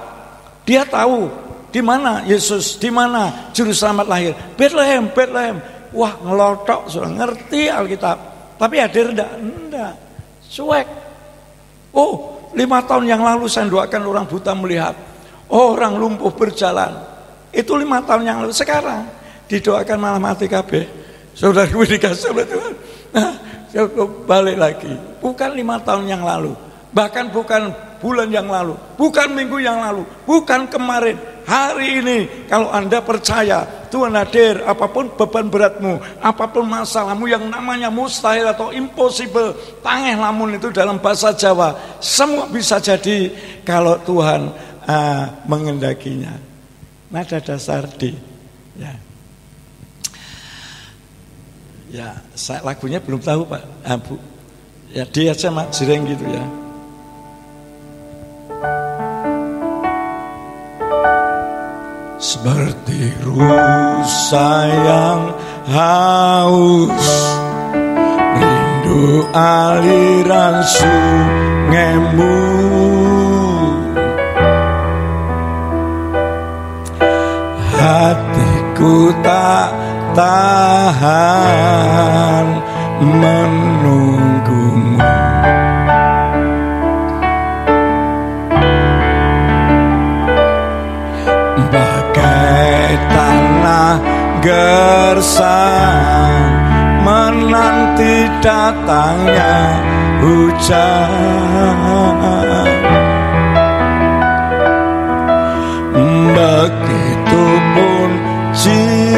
dia tahu di mana Yesus, di mana juru selamat lahir. Bethlehem. Wah ngelotok, sudah ngerti Alkitab. Tapi hadir enggak, cuek. Oh 5 tahun yang lalu saya doakan orang buta melihat, orang lumpuh berjalan. Itu 5 tahun yang lalu. Sekarang didoakan malah mati kabeh. Saudara gue dikasih oleh Tuhan. Nah, balik lagi. Bukan 5 tahun yang lalu, bahkan bukan bulan yang lalu, bukan minggu yang lalu, bukan kemarin. Hari ini kalau Anda percaya Tuhan hadir, apapun beban beratmu, apapun masalahmu yang namanya mustahil atau impossible, tangeh lamun itu dalam bahasa Jawa, semua bisa jadi kalau Tuhan mengendakinya. Nada dasar D. Ya, saya lagunya belum tahu Pak, Bu. Ya D aja Mak Jireng gitu ya. Seperti rusa yang haus, rindu aliran sungaimu. Hatiku tak tahan menunggumu. Bagai tanah gersang menanti datangnya hujan. Begitupun jiwaku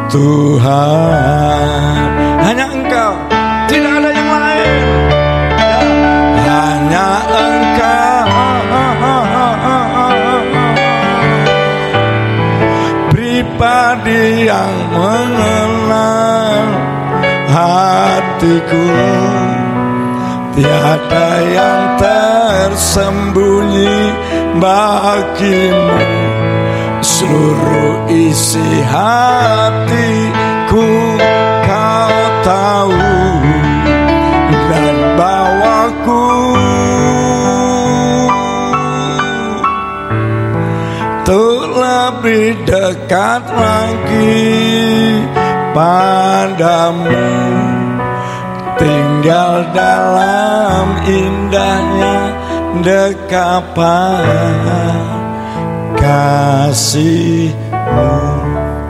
Tuhan, hanya Engkau, tidak ada yang lain. Hanya Engkau, pribadi yang mengenal hatiku. tiada yang tersembunyi bagimu. Seluruh isi hatiku kau tahu, dan bawaku untuk lebih dekat lagi padamu, tinggal dalam indahnya dekapan kasih-Mu.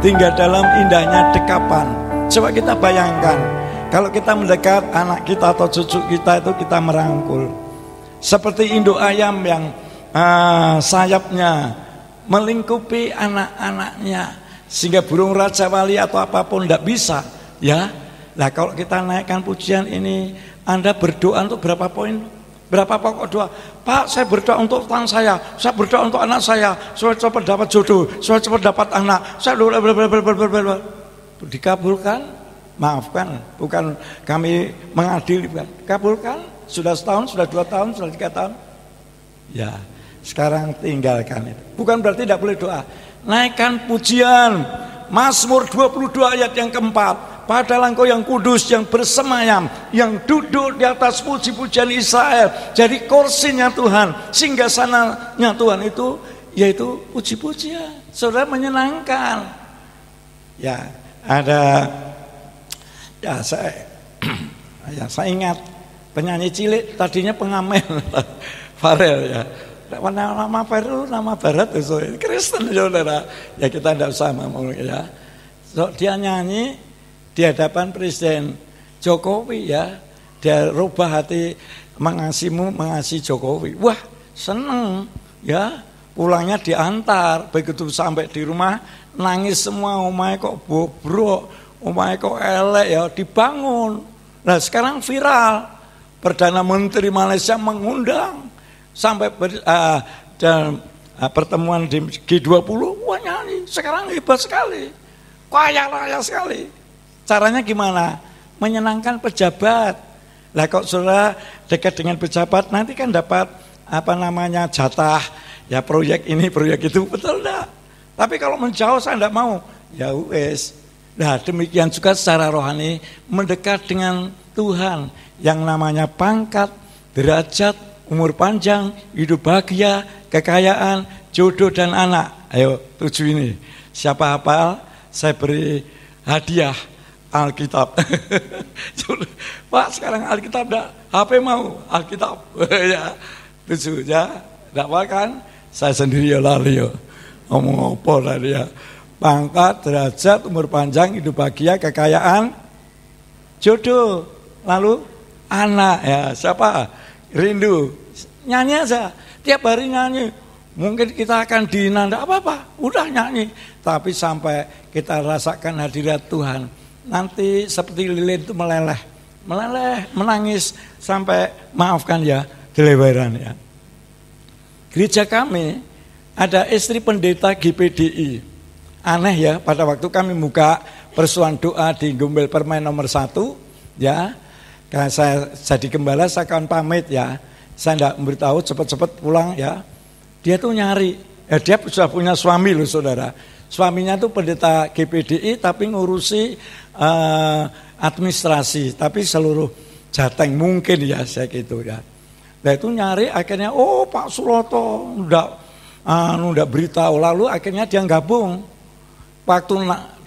Tinggal dalam indahnya dekapan. Coba kita bayangkan, kalau kita mendekat anak kita atau cucu kita itu kita merangkul. Seperti induk ayam yang sayapnya melingkupi anak-anaknya, sehingga burung raja wali atau apapun tidak bisa, ya. Nah, kalau kita naikkan pujian ini, Anda berdoa untuk berapa poin? Berapa pokok doa? Pak, saya berdoa untuk tangan saya berdoa untuk anak saya, supaya cepat dapat jodoh, supaya cepat dapat anak, saya dikabulkan. Maafkan, bukan kami mengadili, bukan. Kabulkan, sudah setahun, sudah 2 tahun, sudah 3 tahun. Ya, sekarang tinggalkan itu. Bukan berarti tidak boleh doa. Naikkan pujian, Mazmur 22 ayat yang keempat. Padahal Engkau yang kudus, yang bersemayam, yang duduk di atas puji-pujian Israel, jadi kursinya Tuhan, singgasananya Tuhan itu, yaitu puji-pujian. Saudara, menyenangkan. Ya, ada, ya saya ingat penyanyi cilik, tadinya pengamen, Farel ya. Nama Farel, nama Barat, Kristen saudara. Ya kita tidak usah ngomong ya. So, dia nyanyi di hadapan Presiden Jokowi ya, dia rubah hati mengasihimu, mengasihi Jokowi. Wah, seneng ya, pulangnya diantar. Begitu sampai di rumah nangis semua, omahe kok bobrok, omahe kok elek ya, dibangun. Nah sekarang viral, Perdana Menteri Malaysia mengundang sampai pertemuan di G20, wah nyanyi, sekarang hebat sekali, kaya raya sekali. Caranya gimana? Menyenangkan pejabat. Lah kok saudara dekat dengan pejabat, nanti kan dapat jatah ya, proyek ini proyek itu, betul enggak? Tapi kalau menjauh saya enggak mau, ya wes. Nah demikian juga secara rohani, mendekat dengan Tuhan, yang namanya pangkat, derajat, umur panjang, hidup bahagia, kekayaan, jodoh dan anak. Ayo 7 ini. Siapa hafal, saya beri hadiah Alkitab. Pak, sekarang Alkitab enggak, HP mau Alkitab. Ya, 7 ya. Enggak apa kan? Saya sendiri ya lali ya. Ngomong apa tadi ya? Pangkat, derajat, umur panjang, hidup bahagia, kekayaan, jodoh, lalu anak ya. Siapa? Rindu. Nyanyi aja. Tiap hari nyanyi. Mungkin kita akan dihina, enggak apa-apa. Udah nyanyi. Tapi sampai kita rasakan hadirat Tuhan, nanti seperti lilin itu meleleh, menangis sampai, maafkan ya, geleweran ya. Gereja kami ada istri pendeta GPDI. Aneh ya, pada waktu kami buka persuan doa di Gombel Permai nomor 1 ya, karena saya jadi gembala, saya akan pamit ya, saya tidak memberitahu, cepat-cepat pulang ya. Dia tuh nyari, dia sudah punya suami loh saudara. Suaminya tuh pendeta GPDI tapi ngurusi administrasi, tapi seluruh Jateng mungkin ya, saya gitu ya. Nah itu nyari, akhirnya oh Pak Suroto ndak beritahu, lalu akhirnya dia gabung. Waktu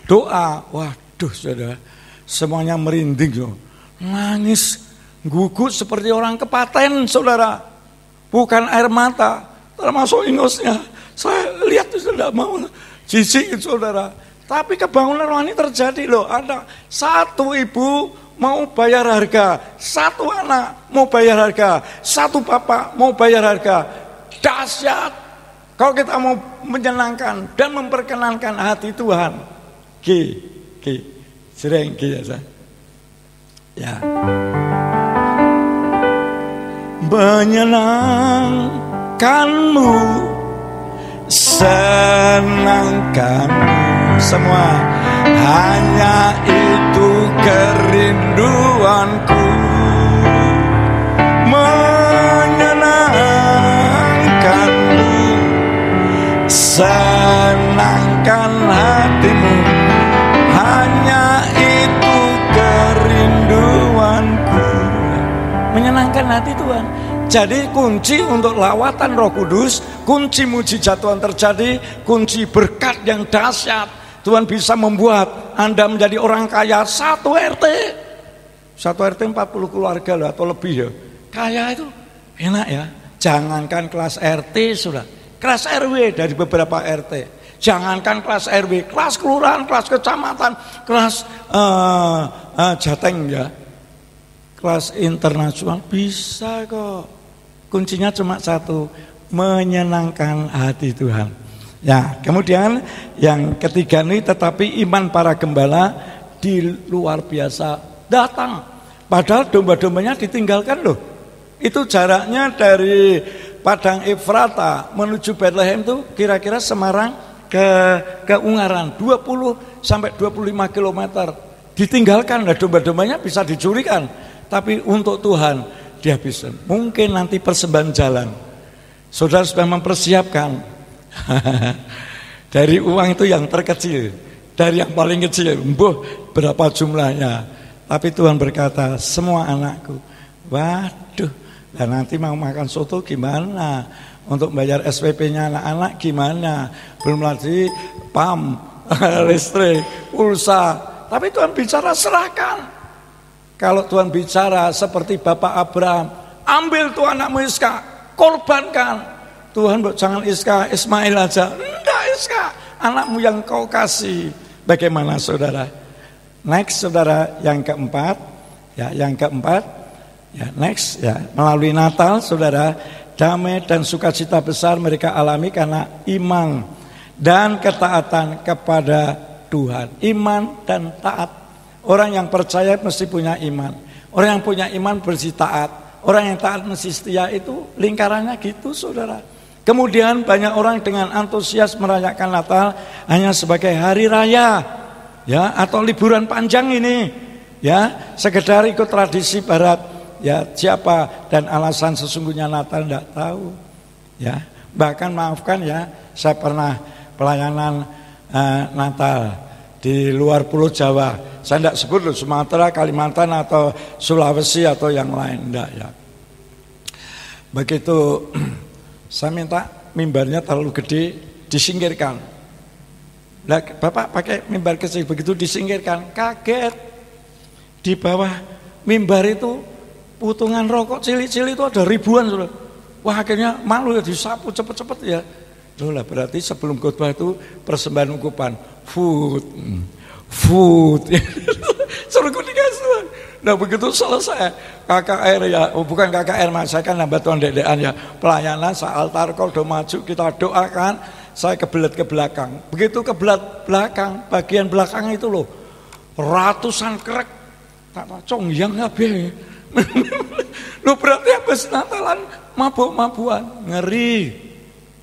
doa, waduh saudara, semuanya merinding loh, nangis, gugut seperti orang kepaten saudara, bukan air mata, termasuk ingosnya. Saya lihat itu tidak mau, jijik saudara. Tapi kebangunan rohani terjadi loh. Ada satu ibu mau bayar harga, satu anak mau bayar harga, satu bapak mau bayar harga. Dahsyat. Kalau kita mau menyenangkan dan memperkenankan hati Tuhan. Sering ya. Ya. Menyenangkanmu, senangkanmu semua, hanya itu kerinduanku. hati Tuhan. Jadi kunci untuk lawatan Roh Kudus, kunci mujizat Tuhan terjadi, kunci berkat yang dahsyat, Tuhan bisa membuat Anda menjadi orang kaya satu RT 40 keluarga lah atau lebih ya. Kaya itu enak ya. Jangankan kelas RT sudah, kelas RW dari beberapa RT. Jangankan kelas RW, kelas kelurahan, kelas kecamatan, kelas jateng ya, kelas internasional bisa kok. Kuncinya cuma satu, menyenangkan hati Tuhan. Ya, kemudian yang ketiga ini, tetapi iman para gembala di luar biasa datang. Padahal domba-dombanya ditinggalkan loh. Itu jaraknya dari Padang Efrata menuju Bethlehem itu kira-kira Semarang ke Ungaran 20 sampai 25 km. Ditinggalkan, nah domba-dombanya bisa dicurikan. Tapi untuk Tuhan dihabiskan. Mungkin nanti persembahan jalan, saudara sudah mempersiapkan dari uang itu yang terkecil, dari yang paling kecil, berapa jumlahnya. Tapi Tuhan berkata, semua anakku. Waduh, dan nanti mau makan soto gimana? Untuk bayar SPP-nya anak-anak gimana? Belum lagi PAM, listrik, pulsa. Tapi Tuhan bicara, serahkan. Kalau Tuhan bicara seperti Bapak Abraham, ambil tuh anakmu Iska, korbankan. Tuhan jangan Iska, Ismail aja. Enggak Iska, anakmu yang kau kasih. Bagaimana saudara? Next saudara, yang keempat. Ya, next ya, melalui Natal saudara, damai dan sukacita besar mereka alami karena iman dan ketaatan kepada Tuhan. Iman dan taat. Orang yang percaya mesti punya iman. Orang yang punya iman mesti taat. Orang yang taat mesti setia. Itu lingkarannya gitu saudara. Kemudian banyak orang dengan antusias merayakan Natal hanya sebagai hari raya, ya, atau liburan panjang ini, ya, sekedar ikut tradisi Barat. Ya, siapa dan alasan sesungguhnya Natal tidak tahu. Ya, bahkan maafkan ya, saya pernah pelayanan Natal di luar Pulau Jawa. Saya tidak sebut loh, Sumatera, Kalimantan atau Sulawesi atau yang lain, enggak ya. Begitu saya minta mimbarnya terlalu gede, disingkirkan. Nah, Bapak pakai mimbar kecil, begitu disingkirkan, kaget. Di bawah mimbar itu putungan rokok cili-cili itu ada ribuan sudah. Wah, akhirnya malu ya, disapu cepet-cepet ya. Loh lah, berarti sebelum khotbah itu persembahan ukupan food. Suruh dikasih. Nah begitu selesai KKR ya, bukan KKR mas, saya kan nambah tuan dedean ya, pelayanan saya altar kalau udah maju kita doakan, saya kebelet ke belakang. Begitu kebelet belakang, bagian belakang itu loh ratusan krek tak cong yang ngabe. Loh berarti habis Natalan mabuk-mabuan, ngeri.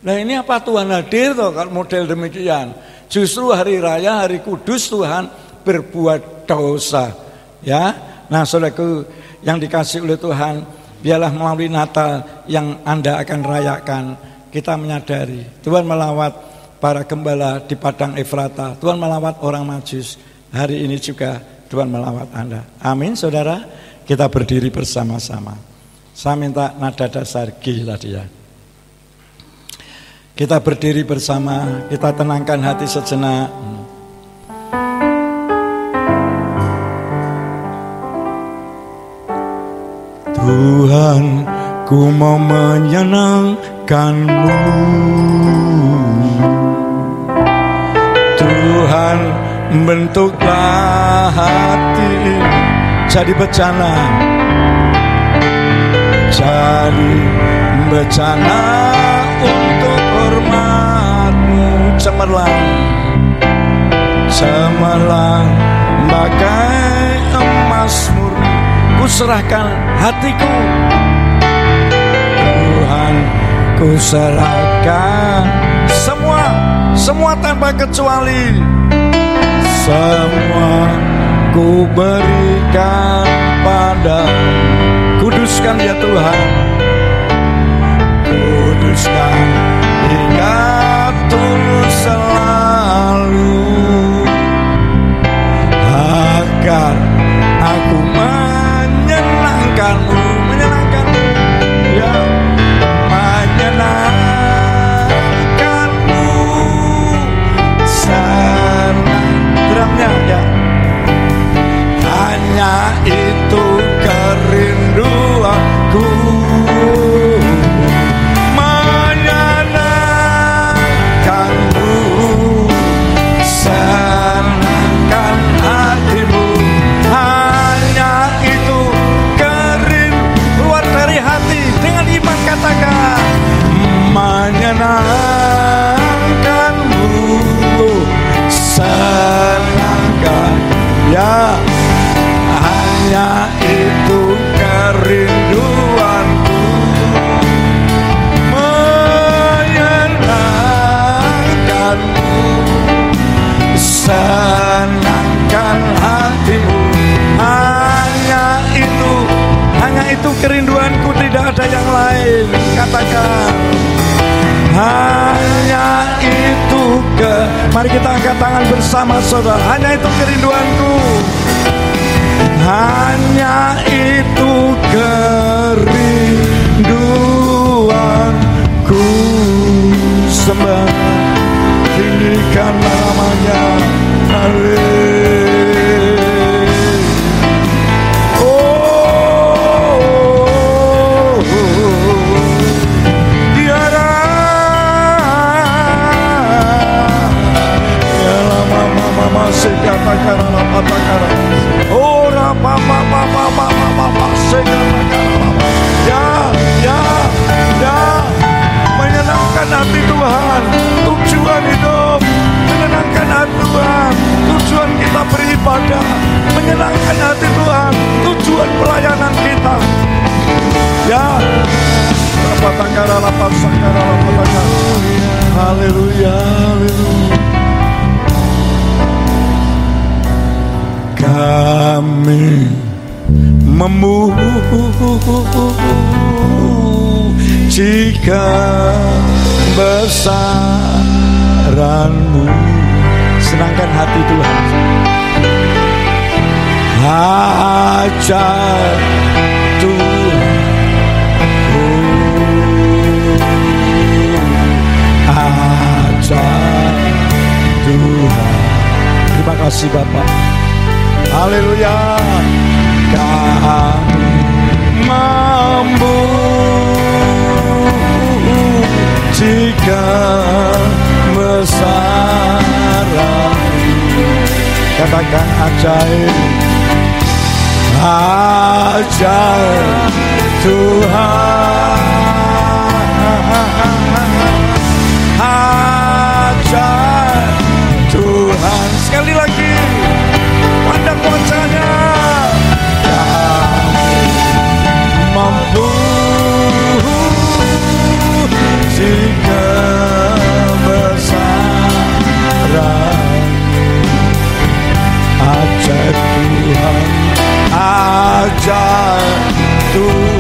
Nah ini apa Tuhan hadir toh kalau model demikian. Justru hari raya, hari kudus Tuhan berbuat dosa. Ya, nah saudaraku yang dikasih oleh Tuhan, biarlah melalui Natal yang Anda akan rayakan, kita menyadari Tuhan melawat para gembala di Padang Efrata, Tuhan melawat orang Majus. Hari ini juga Tuhan melawat Anda. Amin saudara. Kita berdiri bersama-sama. Saya minta nada dasar G tadi ya. Kita berdiri bersama, kita tenangkan hati sejenak. Tuhan, ku mau menyenangkan-Mu. Tuhan, bentuklah hati jadi bencana, jadi bencana untuk hormat-Mu. Cemerlang bagai emas murni, ku serahkan hatiku. Tuhan, ku serahkan semua tanpa kecuali. Semua ku berikan padamu. Kuduskan ya Tuhan, kuduskan hingga tulus selalu, agar aku menyenangkan-Mu. Mari kita angkat tangan bersama saudara. Hanya itu kerinduanku. Hanya itu kerinduanku. Sembah, tinggikan namanya. Menyenangkan hati Tuhan, tujuan hidup. Menyenangkan hati Tuhan, tujuan kita beribadah. Menyenangkan hati Tuhan, tujuan pelayanan kita. Ya, haleluya, haleluya. Kami memujikan besaran-Mu. Senangkan hati Tuhan. Ajar Tuhan, ajar Tuhan. Terima kasih Bapak. Haleluya. Kami memujikan besaran-Mu. Katakan ajaib, ajaib Tuhan, ajaib Tuhan. Sekali lagi, pandang wajahnya. Mampu jika besaran. Ajaib Tuhan, ajaib Tuhan,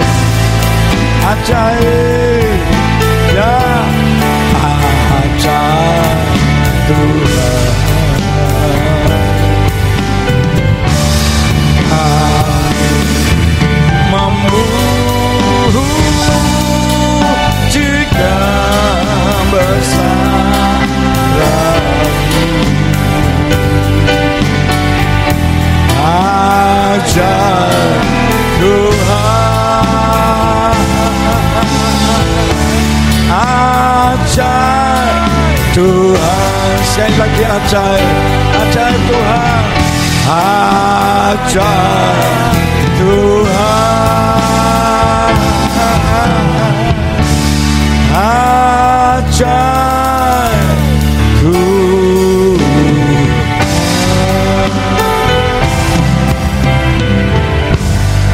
ajaib ya, ajaib Tuhan. Jika besaran-Mu, ajaib Tuhan, ajaib Tuhan. Sekali lagi ajaib, ajaib Tuhan, ajaib Tuhan, ajaib Tuhan.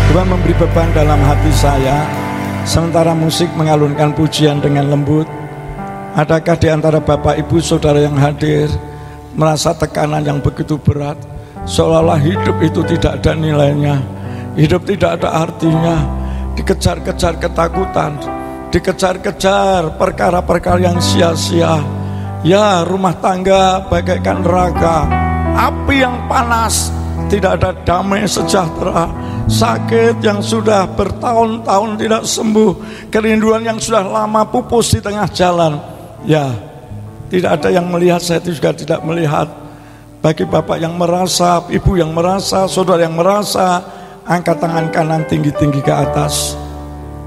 Tuhan memberi beban dalam hati saya. Sementara musik mengalunkan pujian dengan lembut, adakah di antara Bapak Ibu Saudara yang hadir merasa tekanan yang begitu berat, seolah-olah hidup itu tidak ada nilainya, hidup tidak ada artinya, dikejar-kejar ketakutan, dikejar-kejar perkara-perkara yang sia-sia. Ya, rumah tangga bagaikan neraka, api yang panas, tidak ada damai sejahtera, sakit yang sudah bertahun-tahun tidak sembuh, kerinduan yang sudah lama pupus di tengah jalan. Ya, tidak ada yang melihat, saya juga tidak melihat. Bagi Bapak yang merasa, Ibu yang merasa, Saudara yang merasa, angkat tangan kanan tinggi-tinggi ke atas.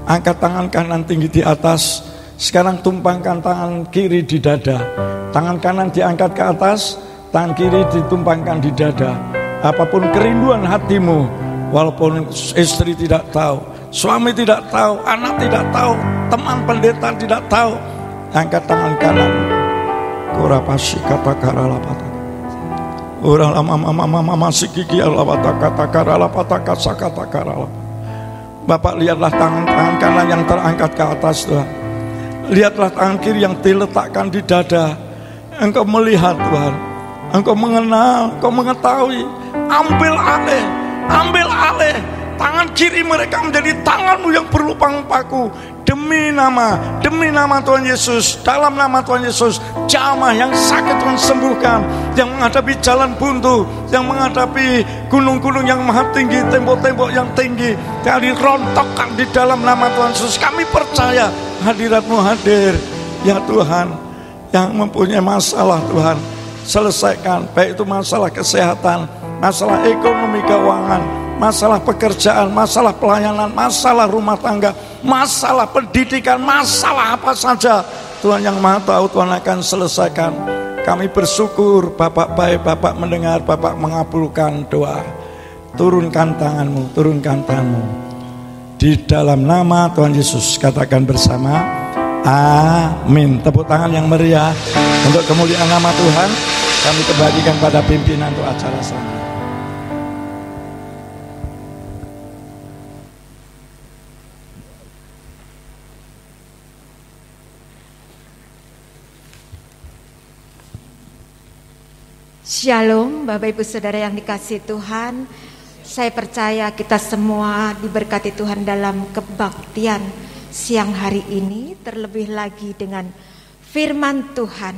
Angkat tangan kanan tinggi di atas. Sekarang tumpangkan tangan kiri di dada. Tangan kanan diangkat ke atas, tangan kiri ditumpangkan di dada. Apapun kerinduan hatimu, walaupun istri tidak tahu, suami tidak tahu, anak tidak tahu, teman pendeta tidak tahu, angkat tangan kanan. Kurapasi kata karalapata. Ora mama sikiki alapata kata karalapata kata karala. Bapak, lihatlah tangan kanan yang terangkat ke atas Tuhan. Lihatlah tangan kiri yang diletakkan di dada. Engkau melihat Tuhan, Engkau mengenal, Engkau mengetahui. Ambil alih tangan kiri mereka menjadi tangan-Mu yang berlubang paku. Demi nama Tuhan Yesus, dalam nama Tuhan Yesus, jamaah yang sakit Tuhan sembuhkan, yang menghadapi jalan buntu, yang menghadapi gunung-gunung yang maha tinggi, tembok-tembok yang tinggi, yang dirontokkan di dalam nama Tuhan Yesus. Kami percaya hadirat-Mu hadir, ya Tuhan. Yang mempunyai masalah Tuhan, selesaikan, baik itu masalah kesehatan, masalah ekonomi keuangan, masalah pekerjaan, masalah pelayanan, masalah rumah tangga, masalah pendidikan, masalah apa saja, Tuhan yang Maha Tahu, Tuhan akan selesaikan. Kami bersyukur Bapak baik, Bapak mendengar, Bapak mengabulkan doa. Turunkan tangan-Mu, turunkan tangan-Mu. Di dalam nama Tuhan Yesus, katakan bersama, amin. Tepuk tangan yang meriah untuk kemuliaan nama Tuhan. Kami kembalikan pada pimpinan untuk acara selanjutnya. Shalom Bapak Ibu Saudara yang dikasihi Tuhan. Saya percaya kita semua diberkati Tuhan dalam kebaktian siang hari ini, terlebih lagi dengan firman Tuhan.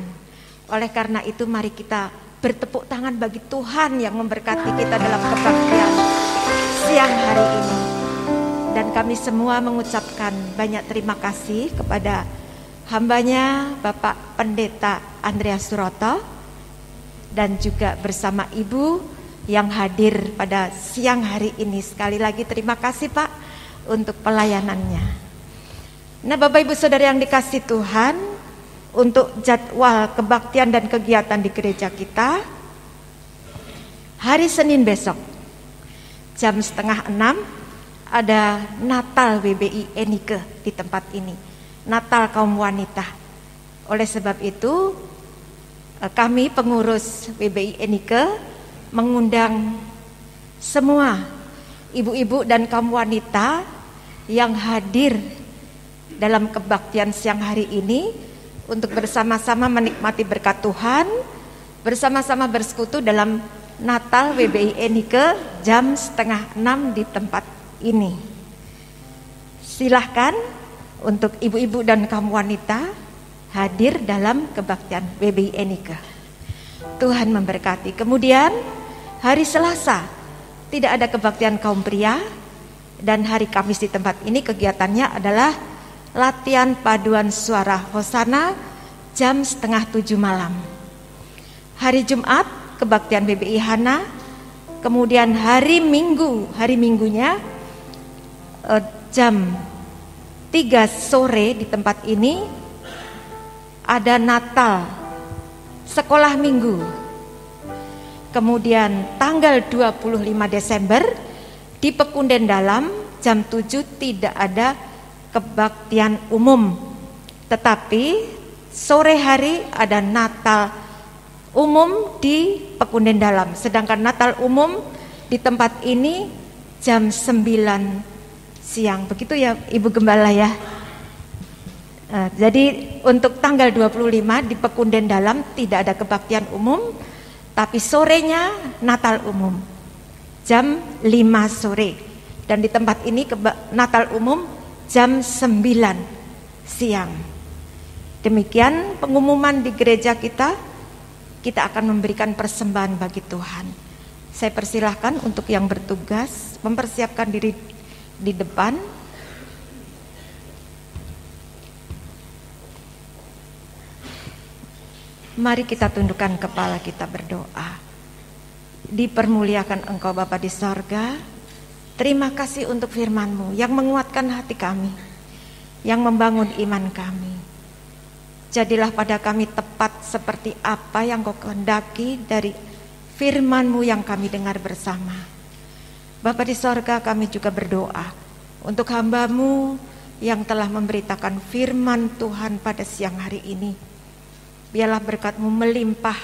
Oleh karena itu mari kita bertepuk tangan bagi Tuhan yang memberkati kita dalam kebaktian siang hari ini. Dan kami semua mengucapkan banyak terima kasih kepada hambanya Bapak Pendeta Andreas Suroto, dan juga bersama Ibu yang hadir pada siang hari ini. Sekali lagi terima kasih Pak untuk pelayanannya. Nah Bapak Ibu Saudara yang dikasihi Tuhan, untuk jadwal kebaktian dan kegiatan di gereja kita, hari Senin besok jam 5:30 ada Natal WBI Enike di tempat ini, Natal kaum wanita. Oleh sebab itu kami pengurus WBI Enike mengundang semua ibu-ibu dan kaum wanita yang hadir dalam kebaktian siang hari ini untuk bersama-sama menikmati berkat Tuhan, bersama-sama bersekutu dalam Natal WBI Enike jam 5:30 di tempat ini. Silahkan untuk ibu-ibu dan kaum wanita hadir dalam kebaktian WBI Enike. Tuhan memberkati. Kemudian hari Selasa tidak ada kebaktian kaum pria, dan hari Kamis di tempat ini kegiatannya adalah latihan paduan suara Hosana jam 6:30 malam. Hari Jumat kebaktian WBI Hana. Kemudian hari Minggunya jam 3 sore di tempat ini ada Natal sekolah minggu. Kemudian tanggal 25 Desember di Pekunden Dalam jam 7 tidak ada kebaktian umum, tetapi sore hari ada Natal umum di Pekunden Dalam. Sedangkan Natal umum di tempat ini jam 9 siang. Begitu ya Ibu Gembala ya. Jadi untuk tanggal 25 di Pekunden Dalam tidak ada kebaktian umum, tapi sorenya Natal umum jam 5 sore. Dan di tempat ini Natal umum jam 9 siang. Demikian pengumuman di gereja kita. Kita akan memberikan persembahan bagi Tuhan. Saya persilahkan untuk yang bertugas mempersiapkan diri di depan. Mari kita tundukkan kepala, kita berdoa. Dipermuliakan Engkau Bapa di sorga. Terima kasih untuk firman-Mu yang menguatkan hati kami, yang membangun iman kami. Jadilah pada kami tepat seperti apa yang Kau kehendaki dari firman-Mu yang kami dengar bersama. Bapa di sorga, kami juga berdoa untuk hamba-Mu yang telah memberitakan firman Tuhan pada siang hari ini. Biarlah berkat-Mu melimpah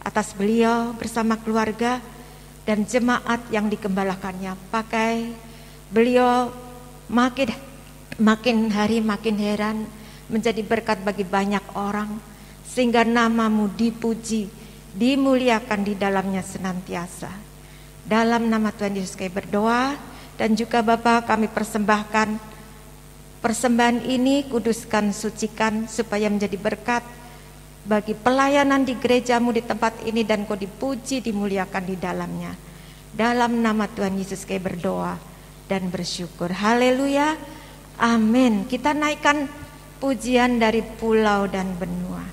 atas beliau bersama keluarga dan jemaat yang digembalakannya. Pakai beliau makin hari makin heran, menjadi berkat bagi banyak orang, sehingga nama-Mu dipuji, dimuliakan di dalamnya senantiasa. Dalam nama Tuhan Yesus kami berdoa Dan juga Bapa, kami persembahkan persembahan ini, kuduskan, sucikan, supaya menjadi berkat bagi pelayanan di gerejamu di tempat ini, dan Kau dipuji, dimuliakan di dalamnya. Dalam nama Tuhan Yesus kami berdoa dan bersyukur. Haleluya, amin. Kita naikkan pujian dari pulau dan benua.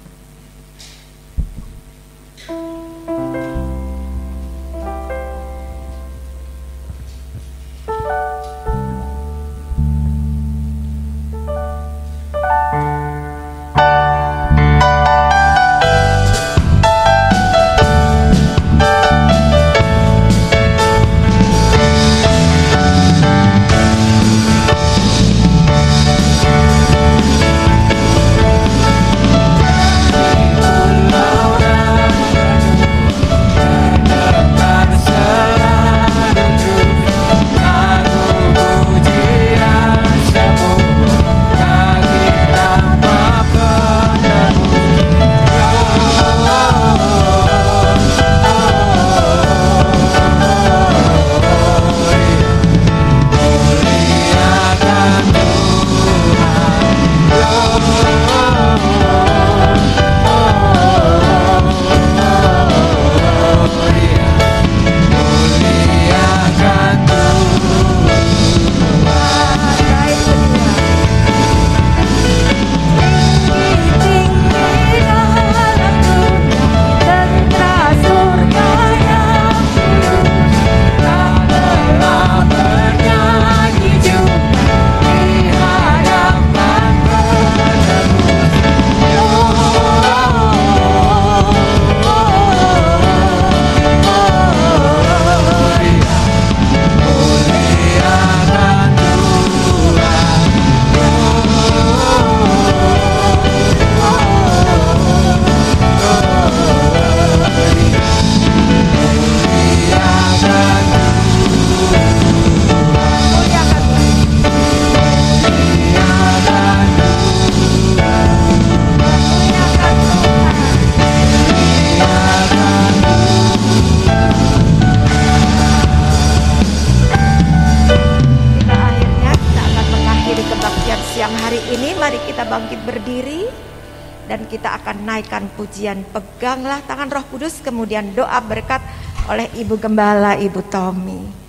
Naikkan pujian, peganglah tangan Roh Kudus, kemudian doa berkat oleh Ibu Gembala, Ibu Tommy.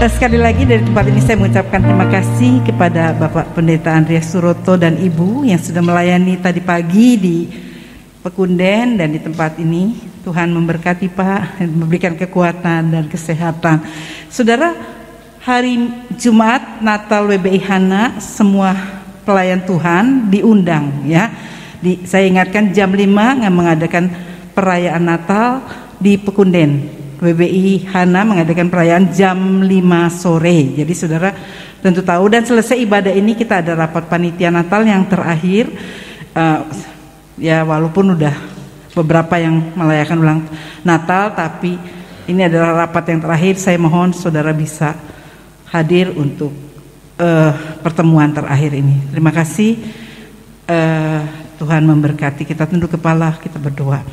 Sekali lagi dari tempat ini saya mengucapkan terima kasih kepada Bapak Pendeta Andreas Suroto dan Ibu yang sudah melayani tadi pagi di Pekunden dan di tempat ini. Tuhan memberkati Pak, memberikan kekuatan dan kesehatan. Saudara, hari Jumat Natal WBI Hana semua pelayan Tuhan diundang ya. Saya ingatkan jam 5 mengadakan perayaan Natal di Pekunden. WBI Hana mengadakan perayaan jam 5 sore. Jadi saudara tentu tahu, dan selesai ibadah ini kita ada rapat panitia Natal yang terakhir. Ya walaupun udah beberapa yang merayakan ulang Natal, tapi ini adalah rapat yang terakhir. Saya mohon saudara bisa hadir untuk pertemuan terakhir ini. Terima kasih. Tuhan memberkati. Kita tunduk kepala, kita berdoa.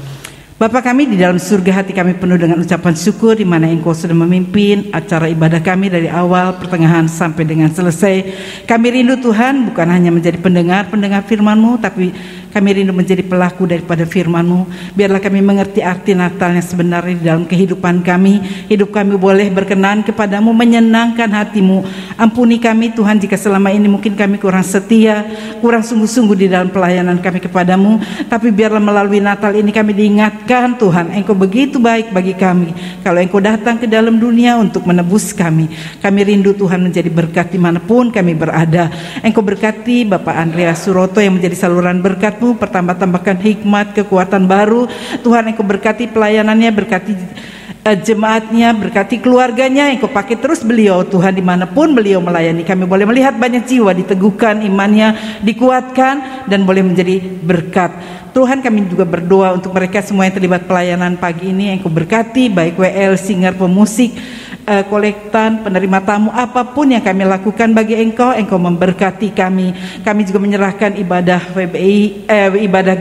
Bapa kami di dalam surga, hati kami penuh dengan ucapan syukur di mana Engkau sudah memimpin acara ibadah kami dari awal, pertengahan sampai dengan selesai. Kami rindu Tuhan bukan hanya menjadi pendengar firman-Mu, tapi kami rindu menjadi pelaku daripada firman-Mu. Biarlah kami mengerti arti Natal yang sebenarnya di dalam kehidupan kami. Hidup kami boleh berkenan kepadamu, menyenangkan hati-Mu. Ampuni kami Tuhan jika selama ini mungkin kami kurang setia, kurang sungguh-sungguh di dalam pelayanan kami kepadamu. Tapi biarlah melalui Natal ini kami diingatkan Tuhan, Engkau begitu baik bagi kami. Kalau Engkau datang ke dalam dunia untuk menebus kami, kami rindu Tuhan menjadi berkat dimanapun kami berada. Engkau berkati Bapak Andreas Suroto yang menjadi saluran berkat-Mu, pertambah-tambahkan hikmat, kekuatan baru. Tuhan Engkau berkati pelayanannya, berkati jemaatnya, berkati keluarganya. Engkau pakai terus beliau Tuhan dimanapun beliau melayani. Kami boleh melihat banyak jiwa diteguhkan imannya, dikuatkan, dan boleh menjadi berkat. Tuhan kami juga berdoa untuk mereka semua yang terlibat pelayanan pagi ini. Engkau berkati baik WL, singer, pemusik, kolektan, penerima tamu, apapun yang kami lakukan bagi Engkau, Engkau memberkati kami. Kami juga menyerahkan ibadah WBI, ibadah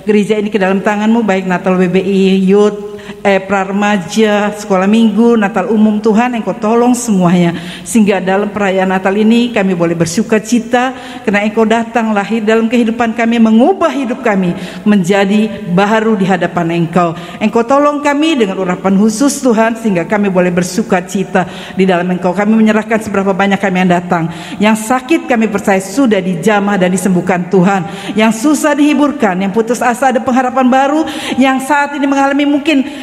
gereja ini ke dalam tangan-Mu, baik Natal WBI, Youth, praremaja, sekolah minggu, Natal umum. Tuhan Engkau tolong semuanya, sehingga dalam perayaan Natal ini kami boleh bersuka cita karena Engkau datang lahir dalam kehidupan kami, mengubah hidup kami menjadi baru di hadapan Engkau. Engkau tolong kami dengan urapan khusus Tuhan, sehingga kami boleh bersuka cita di dalam Engkau. Kami menyerahkan seberapa banyak kami yang datang. Yang sakit kami percaya sudah dijamah dan disembuhkan Tuhan. Yang susah dihiburkan, yang putus asa ada pengharapan baru, yang saat ini mengalami mungkin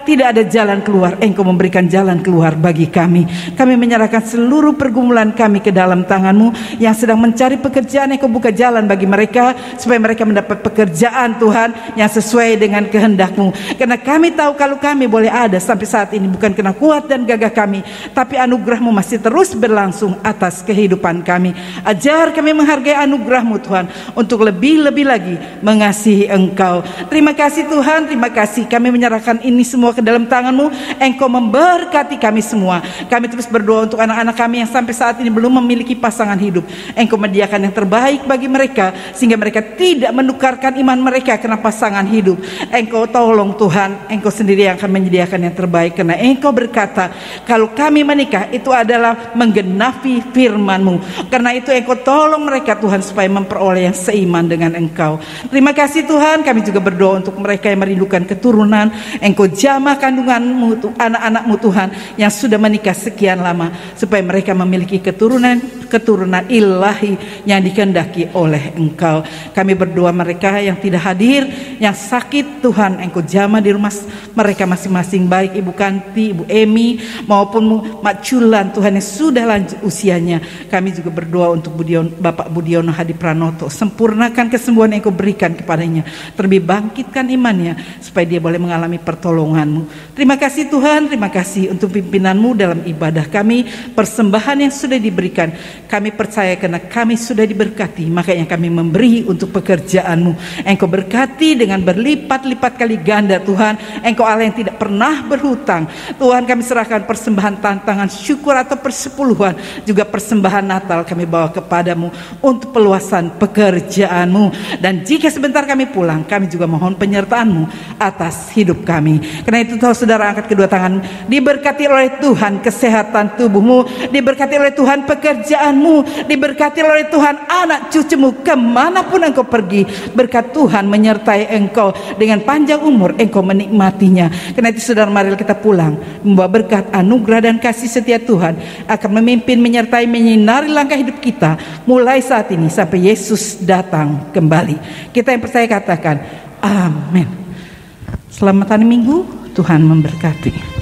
tidak ada jalan keluar, Engkau memberikan jalan keluar bagi kami. Kami menyerahkan seluruh pergumulan kami ke dalam tangan-Mu. Yang sedang mencari pekerjaan, Engkau buka jalan bagi mereka, supaya mereka mendapat pekerjaan Tuhan yang sesuai dengan kehendak-Mu. Karena kami tahu kalau kami boleh ada sampai saat ini bukan karena kuat dan gagah kami, tapi anugerah-Mu masih terus berlangsung atas kehidupan kami. Ajar kami menghargai anugerah-Mu Tuhan, untuk lebih-lebih lagi mengasihi Engkau. Terima kasih Tuhan, terima kasih. Kami menyerahkan ini semua ke dalam tangan-Mu. Engkau memberkati kami semua. Kami terus berdoa untuk anak-anak kami yang sampai saat ini belum memiliki pasangan hidup. Engkau mediakan yang terbaik bagi mereka, sehingga mereka tidak menukarkan iman mereka karena pasangan hidup. Engkau tolong Tuhan, Engkau sendiri yang akan menyediakan yang terbaik, karena Engkau berkata kalau kami menikah itu adalah menggenapi firman-Mu. Karena itu Engkau tolong mereka Tuhan supaya memperoleh yang seiman dengan Engkau. Terima kasih Tuhan. Kami juga berdoa untuk mereka yang merindukan keturunan. Engkau jamah kandungan-Mu, anak-anak-Mu Tuhan yang sudah menikah sekian lama, supaya mereka memiliki keturunan ilahi yang dikehendaki oleh Engkau. Kami berdoa mereka yang tidak hadir, yang sakit Tuhan, Engkau jamah di rumah mereka masing-masing, baik Ibu Kanti, Ibu Emi, maupun Mak Culan Tuhan yang sudah lanjut usianya. Kami juga berdoa untuk Bapak Budiono Hadi Pranoto, sempurnakan kesembuhan yang Engkau berikan kepadanya, terlebih bangkitkan imannya supaya dia boleh mengalami pertolongan-Mu. Terima kasih Tuhan, terima kasih untuk pimpinan-Mu dalam ibadah kami, persembahan yang sudah diberikan. Kami percaya karena kami sudah diberkati, makanya kami memberi untuk pekerjaan-Mu. Engkau berkati dengan berlipat-lipat kali ganda Tuhan. Engkau Allah yang tidak pernah berhutang. Tuhan, kami serahkan persembahan tantangan syukur atau persepuluhan, juga persembahan Natal kami bawa kepadamu untuk peluasan pekerjaan-Mu. Dan jika sebentar kami pulang, kami juga mohon penyertaan-Mu atas hidup kami. Karena itu saudara angkat kedua tangan, diberkati oleh Tuhan kesehatan tubuhmu, diberkati oleh Tuhan pekerjaan-mu, keluargamu, diberkati oleh Tuhan anak cucumu kemanapun engkau pergi. Berkat Tuhan menyertai engkau, dengan panjang umur engkau menikmatinya. Karena itu saudara, mari kita pulang membawa berkat, anugerah dan kasih setia Tuhan akan memimpin, menyertai, menyinari langkah hidup kita mulai saat ini sampai Yesus datang kembali. Kita yang percaya katakan amin. Selamat hari Minggu, Tuhan memberkati.